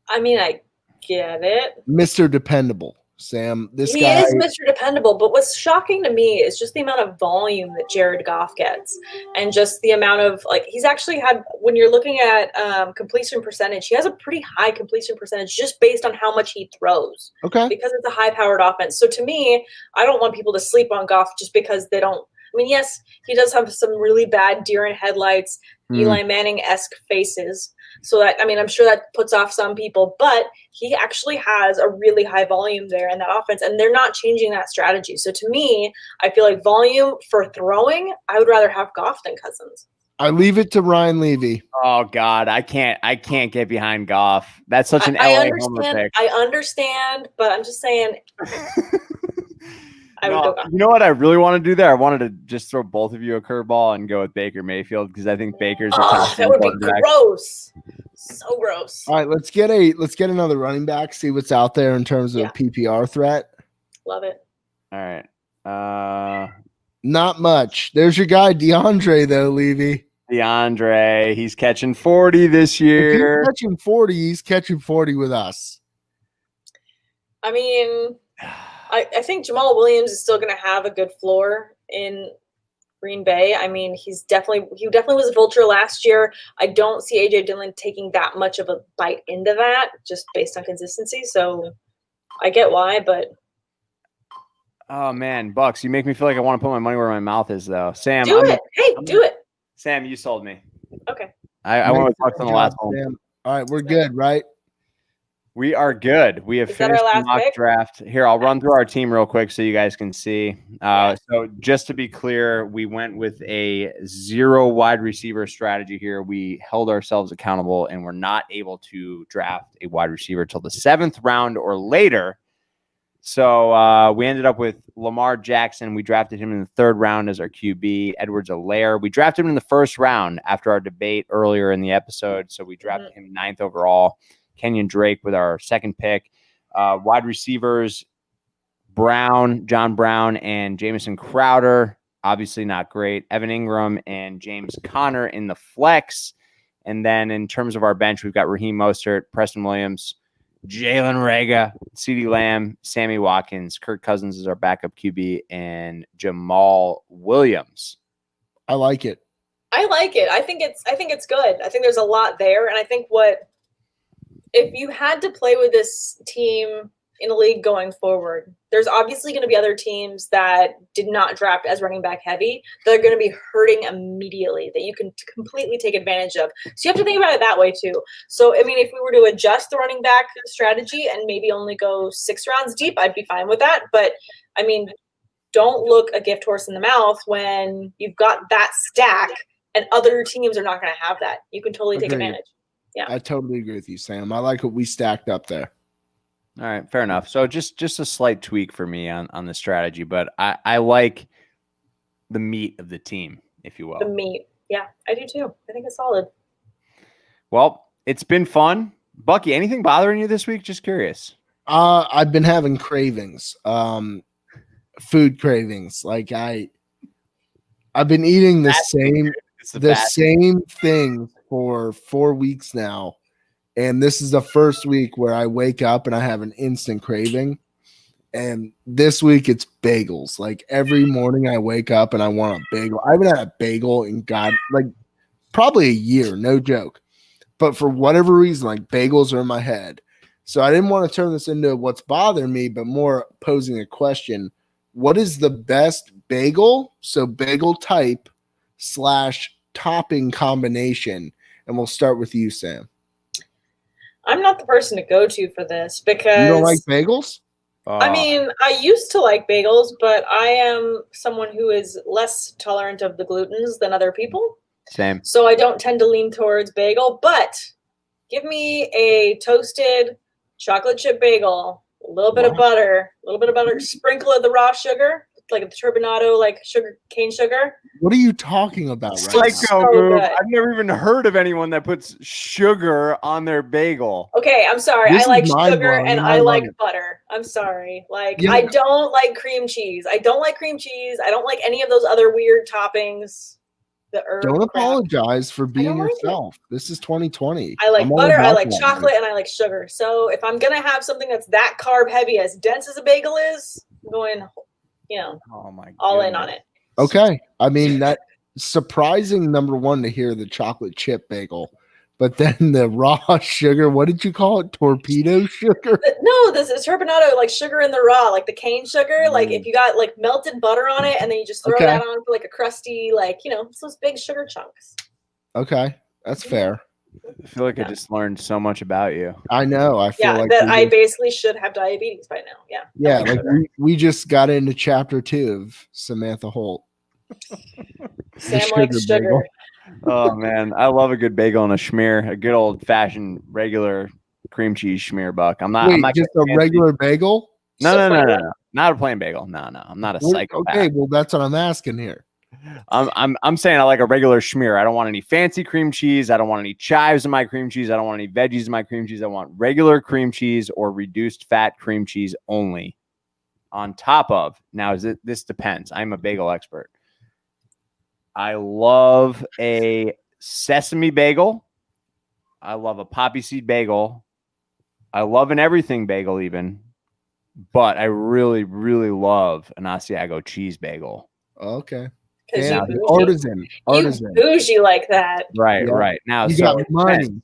I mean, I get it. Mr. Dependable, Sam. He is Mr. Dependable, but what's shocking to me is just the amount of volume that Jared Goff gets, and just the amount of he's actually had. When you're looking at completion percentage, he has a pretty high completion percentage just based on how much he throws. Okay, because it's a high-powered offense. So to me, I don't want people to sleep on Goff just because they don't. I mean, yes, he does have some really bad deer in headlights, Eli Manning-esque faces. So that, I mean, I'm sure that puts off some people, but he actually has a really high volume there in that offense, and they're not changing that strategy. So to me, I feel like volume for throwing, I would rather have Goff than Cousins. I leave it to Ryan Levy. Oh God, I can't get behind Goff. That's such an LA homer pick. I understand, but I'm just saying. I would go Goff. You know what I really want to do there? I wanted to just throw both of you a curveball and go with Baker Mayfield because I think Baker's a top that would be gross. So gross. All right, let's get another running back. See what's out there in terms of PPR threat. Love it. All right. Not much. There's your guy DeAndre though, Levy. DeAndre, he's catching 40 this year. If he's catching 40 with us. I mean, I think Jamal Williams is still going to have a good floor in Green Bay. I mean, he definitely was a vulture last year. I don't see AJ Dillon taking that much of a bite into that just based on consistency. So I get why, but oh man, Bucks, you make me feel like I want to put my money where my mouth is though. Sam, do it. Sam, you sold me. Okay. I want to talk on the last one. Sam. All right, we're good, right? We are good. We have finished the mock draft. Here, I'll run through our team real quick so you guys can see. So just to be clear, we went with a 0 wide receiver strategy here. We held ourselves accountable and we're not able to draft a wide receiver till the 7th round or later. So we ended up with Lamar Jackson. We drafted him in the 3rd round as our QB. Edwards-Helaire. We drafted him in the 1st round after our debate earlier in the episode. So we drafted him 9th overall. Kenyon Drake with our 2nd pick. Wide receivers, John Brown, and Jamison Crowder. Obviously not great. Evan Ingram and James Conner in the flex. And then in terms of our bench, we've got Raheem Mostert, Preston Williams, Jalen Reagor, CeeDee Lamb, Sammy Watkins, Kirk Cousins is our backup QB, and Jamal Williams. I like it. I think it's good. I think there's a lot there, and I think if you had to play with this team in a league going forward, there's obviously going to be other teams that did not draft as running back heavy that are going to be hurting immediately that you can completely take advantage of. So you have to think about it that way too. So, I mean, if we were to adjust the running back strategy and maybe only go 6 rounds deep, I'd be fine with that. But, I mean, don't look a gift horse in the mouth when you've got that stack and other teams are not going to have that. You can totally take advantage. Yeah, I totally agree with you, Sam. I like what we stacked up there. All right, fair enough. So just a slight tweak for me on the strategy, but I like the meat of the team, if you will. The meat. Yeah, I do too. I think it's solid. Well, it's been fun. Bucky, anything bothering you this week? Just curious. I've been having cravings, food cravings. Like I've been eating the same thing for 4 weeks now. And this is the first week where I wake up and I have an instant craving. And this week it's bagels. Like every morning I wake up and I want a bagel. I haven't had a bagel in probably a year, no joke. But for whatever reason, like bagels are in my head. So I didn't want to turn this into what's bothering me, but more posing a question. What is the best bagel? So bagel type / topping combination. And we'll start with you, Sam. I'm not the person to go to for this because you don't like bagels? I mean, I used to like bagels, but I am someone who is less tolerant of the glutens than other people. Same. So I don't tend to lean towards bagel, but give me a toasted chocolate chip bagel, a little bit of butter, sprinkle of the raw sugar, like a turbinado, like cane sugar. What are you talking about right now? I've never even heard of anyone that puts sugar on their bagel. Okay, I'm sorry. I like sugar and I like butter. I'm sorry. I don't like cream cheese. I don't like any of those other weird toppings. the herb. Don't crap. apologize for being like yourself. This is 2020. I like I'm all butter, I about like that. chocolate, and I like sugar. So if I'm gonna have something that's that carb heavy, as dense as a bagel is, I'm going, Oh my all in goodness. on it. Okay. I mean, that surprising number one to hear the chocolate chip bagel, but then the raw sugar, what did you call it? Torpedo sugar? No, this is turbinado, like sugar in the raw, like the cane sugar. Like if you got like melted butter on it and then you just throw Okay. that on for like a crusty, like, it's those big sugar chunks. Okay. That's fair. I feel like I just learned so much about you. I know. I feel Yeah, like that we I just- basically should have diabetes by now. Yeah. yeah, like we just got into chapter 2 of Samantha Holt. Sam sugar likes sugar. bagel. Oh man, I love a good bagel and a schmear, a good old fashioned regular cream cheese schmear, Buck. I'm not. Wait, I'm not just gonna a regular bagel? No, not a plain bagel. No, I'm not a psychopath. Okay, well that's what I'm asking here. I'm saying I like a regular schmear. I don't want any fancy cream cheese. I don't want any chives in my cream cheese. I don't want any veggies in my cream cheese. I want regular cream cheese or reduced fat cream cheese only. On top of, now this depends. I'm a bagel expert. I love a sesame bagel. I love a poppy seed bagel. I love an everything bagel even. But I really, really love an Asiago cheese bagel. Okay. Because Yeah, you artisan. You bougie like that. Right, Yeah. right. Now, You so got it money. depends.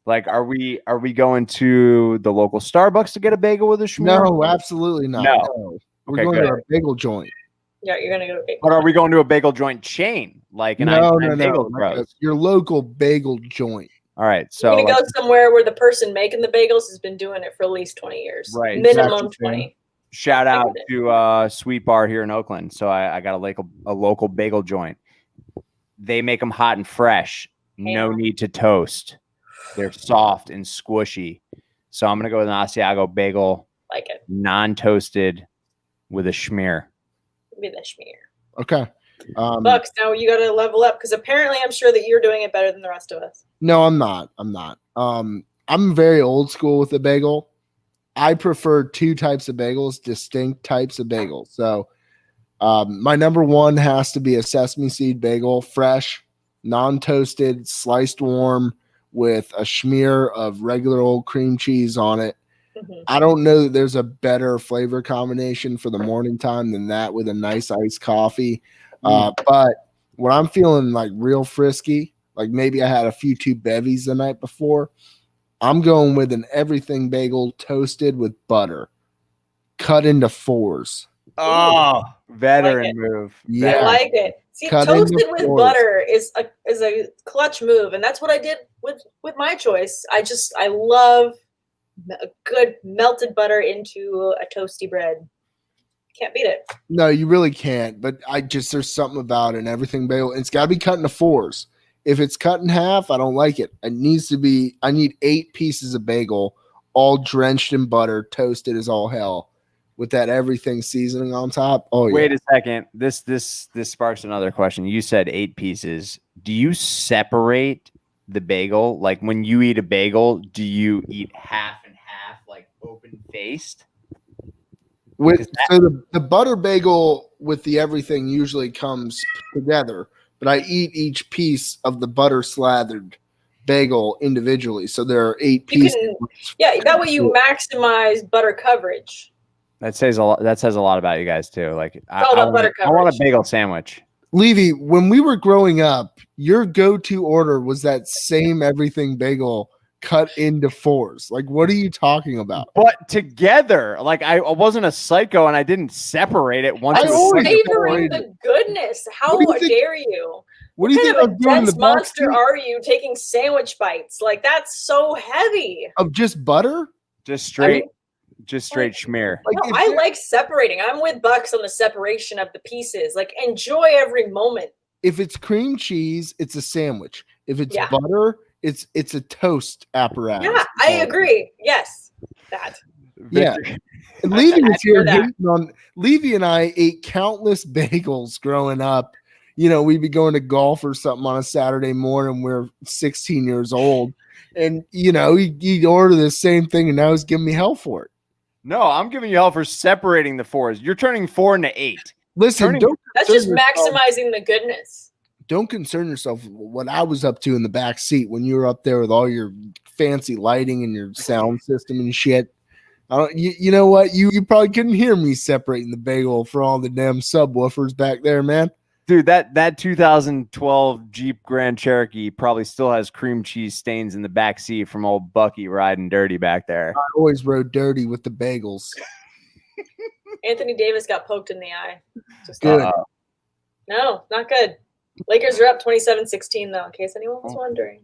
Like, are we going to the local Starbucks to get a bagel with a schmear? No, absolutely not. No. No. We're Okay, going good. to a bagel joint. Yeah, you're gonna go to big. But are we going to a bagel joint chain? Like an No. bagel Like bros? your local bagel joint. All right. You're So gonna like, go somewhere where the person making the bagels has been doing it for at least 20 years. Right, Minimum exactly. 20. shout out it. to Sweet Bar here in Oakland. So I got a local bagel joint. They make them hot and fresh. No Damn. need to toast. They're soft and squishy. So I'm gonna go with an Asiago bagel, Like it. non-toasted, with a schmear. Be the schmear. Okay. Bucks, now you gotta level up because apparently I'm sure that you're doing it better than the rest of us. No, I'm not. I'm very old school with the bagel. I prefer two types of bagels, distinct types of bagels. So my number one has to be a sesame seed bagel, fresh, non-toasted, sliced warm with a schmear of regular old cream cheese on it. Mhm. I don't know that there's a better flavor combination for the morning time than that with a nice iced coffee. But when I'm feeling like real frisky, like maybe I had a few too bevies the night before, I'm going with an everything bagel toasted with butter, cut into fours. Oh, veteran Like it. move. Yeah. I like it. See, Cut toasted into with fours. butter is a clutch move, and that's what I did with my choice. I love a good melted butter into a toasty bread. Can't beat it. No, you really can't. But there's something about an everything bagel. It's got to be cut into fours. If it's cut in half, I don't like it. I need 8 pieces of bagel, all drenched in butter, toasted as all hell, with that everything seasoning on top. Oh, Wait yeah. a second. This sparks another question. You said 8 pieces. Do you separate the bagel? Like when you eat a bagel, do you eat half and half, like open faced? So the butter bagel with the everything usually comes together, but I eat each piece of the butter slathered bagel individually. So there are 8 You pieces. can, that way you maximize butter coverage. That says a lot. That says a lot about you guys too. Like all about butter I want a coverage. bagel sandwich. Levy, when we were growing up, your go-to order was that same everything bagel cut into fours. Like, what are you talking about? But together, like I wasn't a psycho and I didn't separate it once. I it was always separated. Savoring the goodness. How What do you think- dare you? What do you think What I'm kind of a doing in the dense box monster are you taking sandwich bites? Like that's so heavy. of just butter? Just straight schmear. Like, No, if I you're- like separating. I'm with Bucks on the separation of the pieces. Like enjoy every moment. if it's cream cheese, it's a sandwich. If it's Yeah. butter, it's a toast apparatus. Yeah, I agree. Yes, that. Yeah. Victor- And Levy I was here hear that. hating on Levy and I ate countless bagels growing up. You know, we'd be going to golf or something on a Saturday morning. We're 16 years old. And, you know, he'd order the same thing and now he's giving me hell for it. No, I'm giving you hell for separating the fours. You're turning 4 into 8. Listen, Turning- don't That's concern just yourself- maximizing the goodness. don't concern yourself with what I was up to in the back seat when you were up there with all your fancy lighting and your sound system and shit. You know what? You probably couldn't hear me separating the bagel for all the damn subwoofers back there, man. Dude, that 2012 Jeep Grand Cherokee probably still has cream cheese stains in the back seat from old Bucky riding dirty back there. I always rode dirty with the bagels. Anthony Davis got poked in the eye. Just Good. No, not good. Lakers are up 27-16, though, in case anyone was wondering.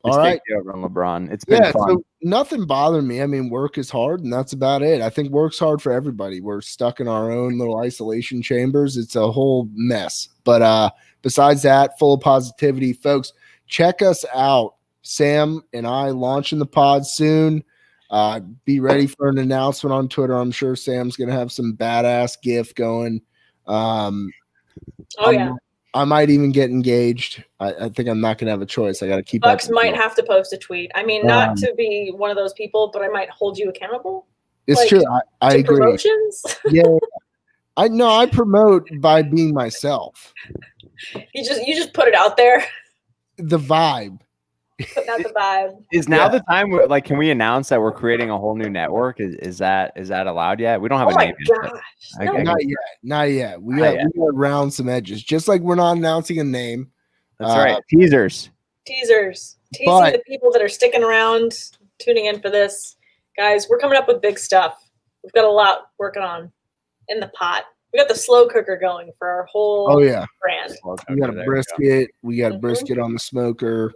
All right. Over on LeBron. It's been fun. So nothing bothered me. I mean, work is hard, and that's about it. I think work's hard for everybody. We're stuck in our own little isolation chambers. It's a whole mess. But besides that, full of positivity, folks. Check us out. Sam and I launching the pod soon. Be ready for an announcement on Twitter. I'm sure Sam's going to have some badass gif going. Yeah. I might even get engaged. I think I'm not going to have a choice. I got to keep Bucs up. might have to post a tweet. I mean, not to be one of those people, but I might hold you accountable. It's true. I agree. Promotions? Yeah. I promote by being myself. You just put it out there. The vibe. Putting out the vibe. Is now the time where, like, can we announce that we're creating a whole new network? Is that allowed yet? We don't have a name yet. No. Not yet. We got to round some edges. Just like we're not announcing a name. That's right. Teasers. Teasing the people that are sticking around, tuning in for this. Guys, we're coming up with big stuff. We've got a lot working on in the pot. We got the slow cooker going for our whole brand. We got a brisket. We got a brisket on the smoker.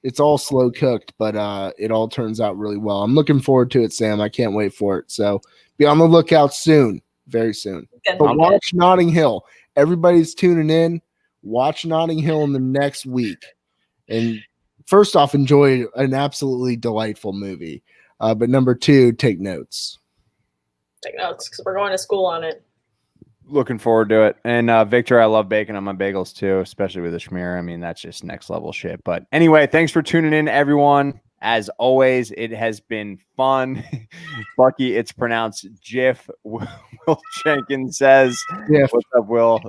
It's all slow cooked, but it all turns out really well. I'm looking forward to it, Sam. I can't wait for it. So be on the lookout soon, very soon. But watch Notting Hill. Everybody's tuning in. Watch Notting Hill in the next week. And first off, enjoy an absolutely delightful movie. But number 2, take notes. Take notes because we're going to school on it. Looking forward to it. And Victor, I love bacon on my bagels too, especially with the schmear. I mean, that's just next level shit. But anyway, thanks for tuning in, everyone. As always, it has been fun. Bucky, it's pronounced Jiff. Will Jenkins says, Gift. What's up, Will?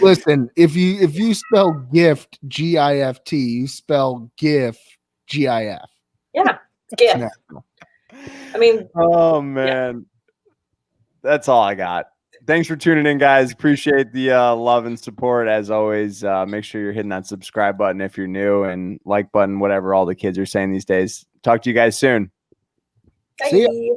Listen, if you spell gift GIFT, you spell GIF GIF. Yeah, gift. I mean, oh man. Yeah. That's all I got. Thanks for tuning in, guys. Appreciate the love and support. As always, make sure you're hitting that subscribe button if you're new and like button, whatever all the kids are saying these days. Talk to you guys soon. Bye. See ya.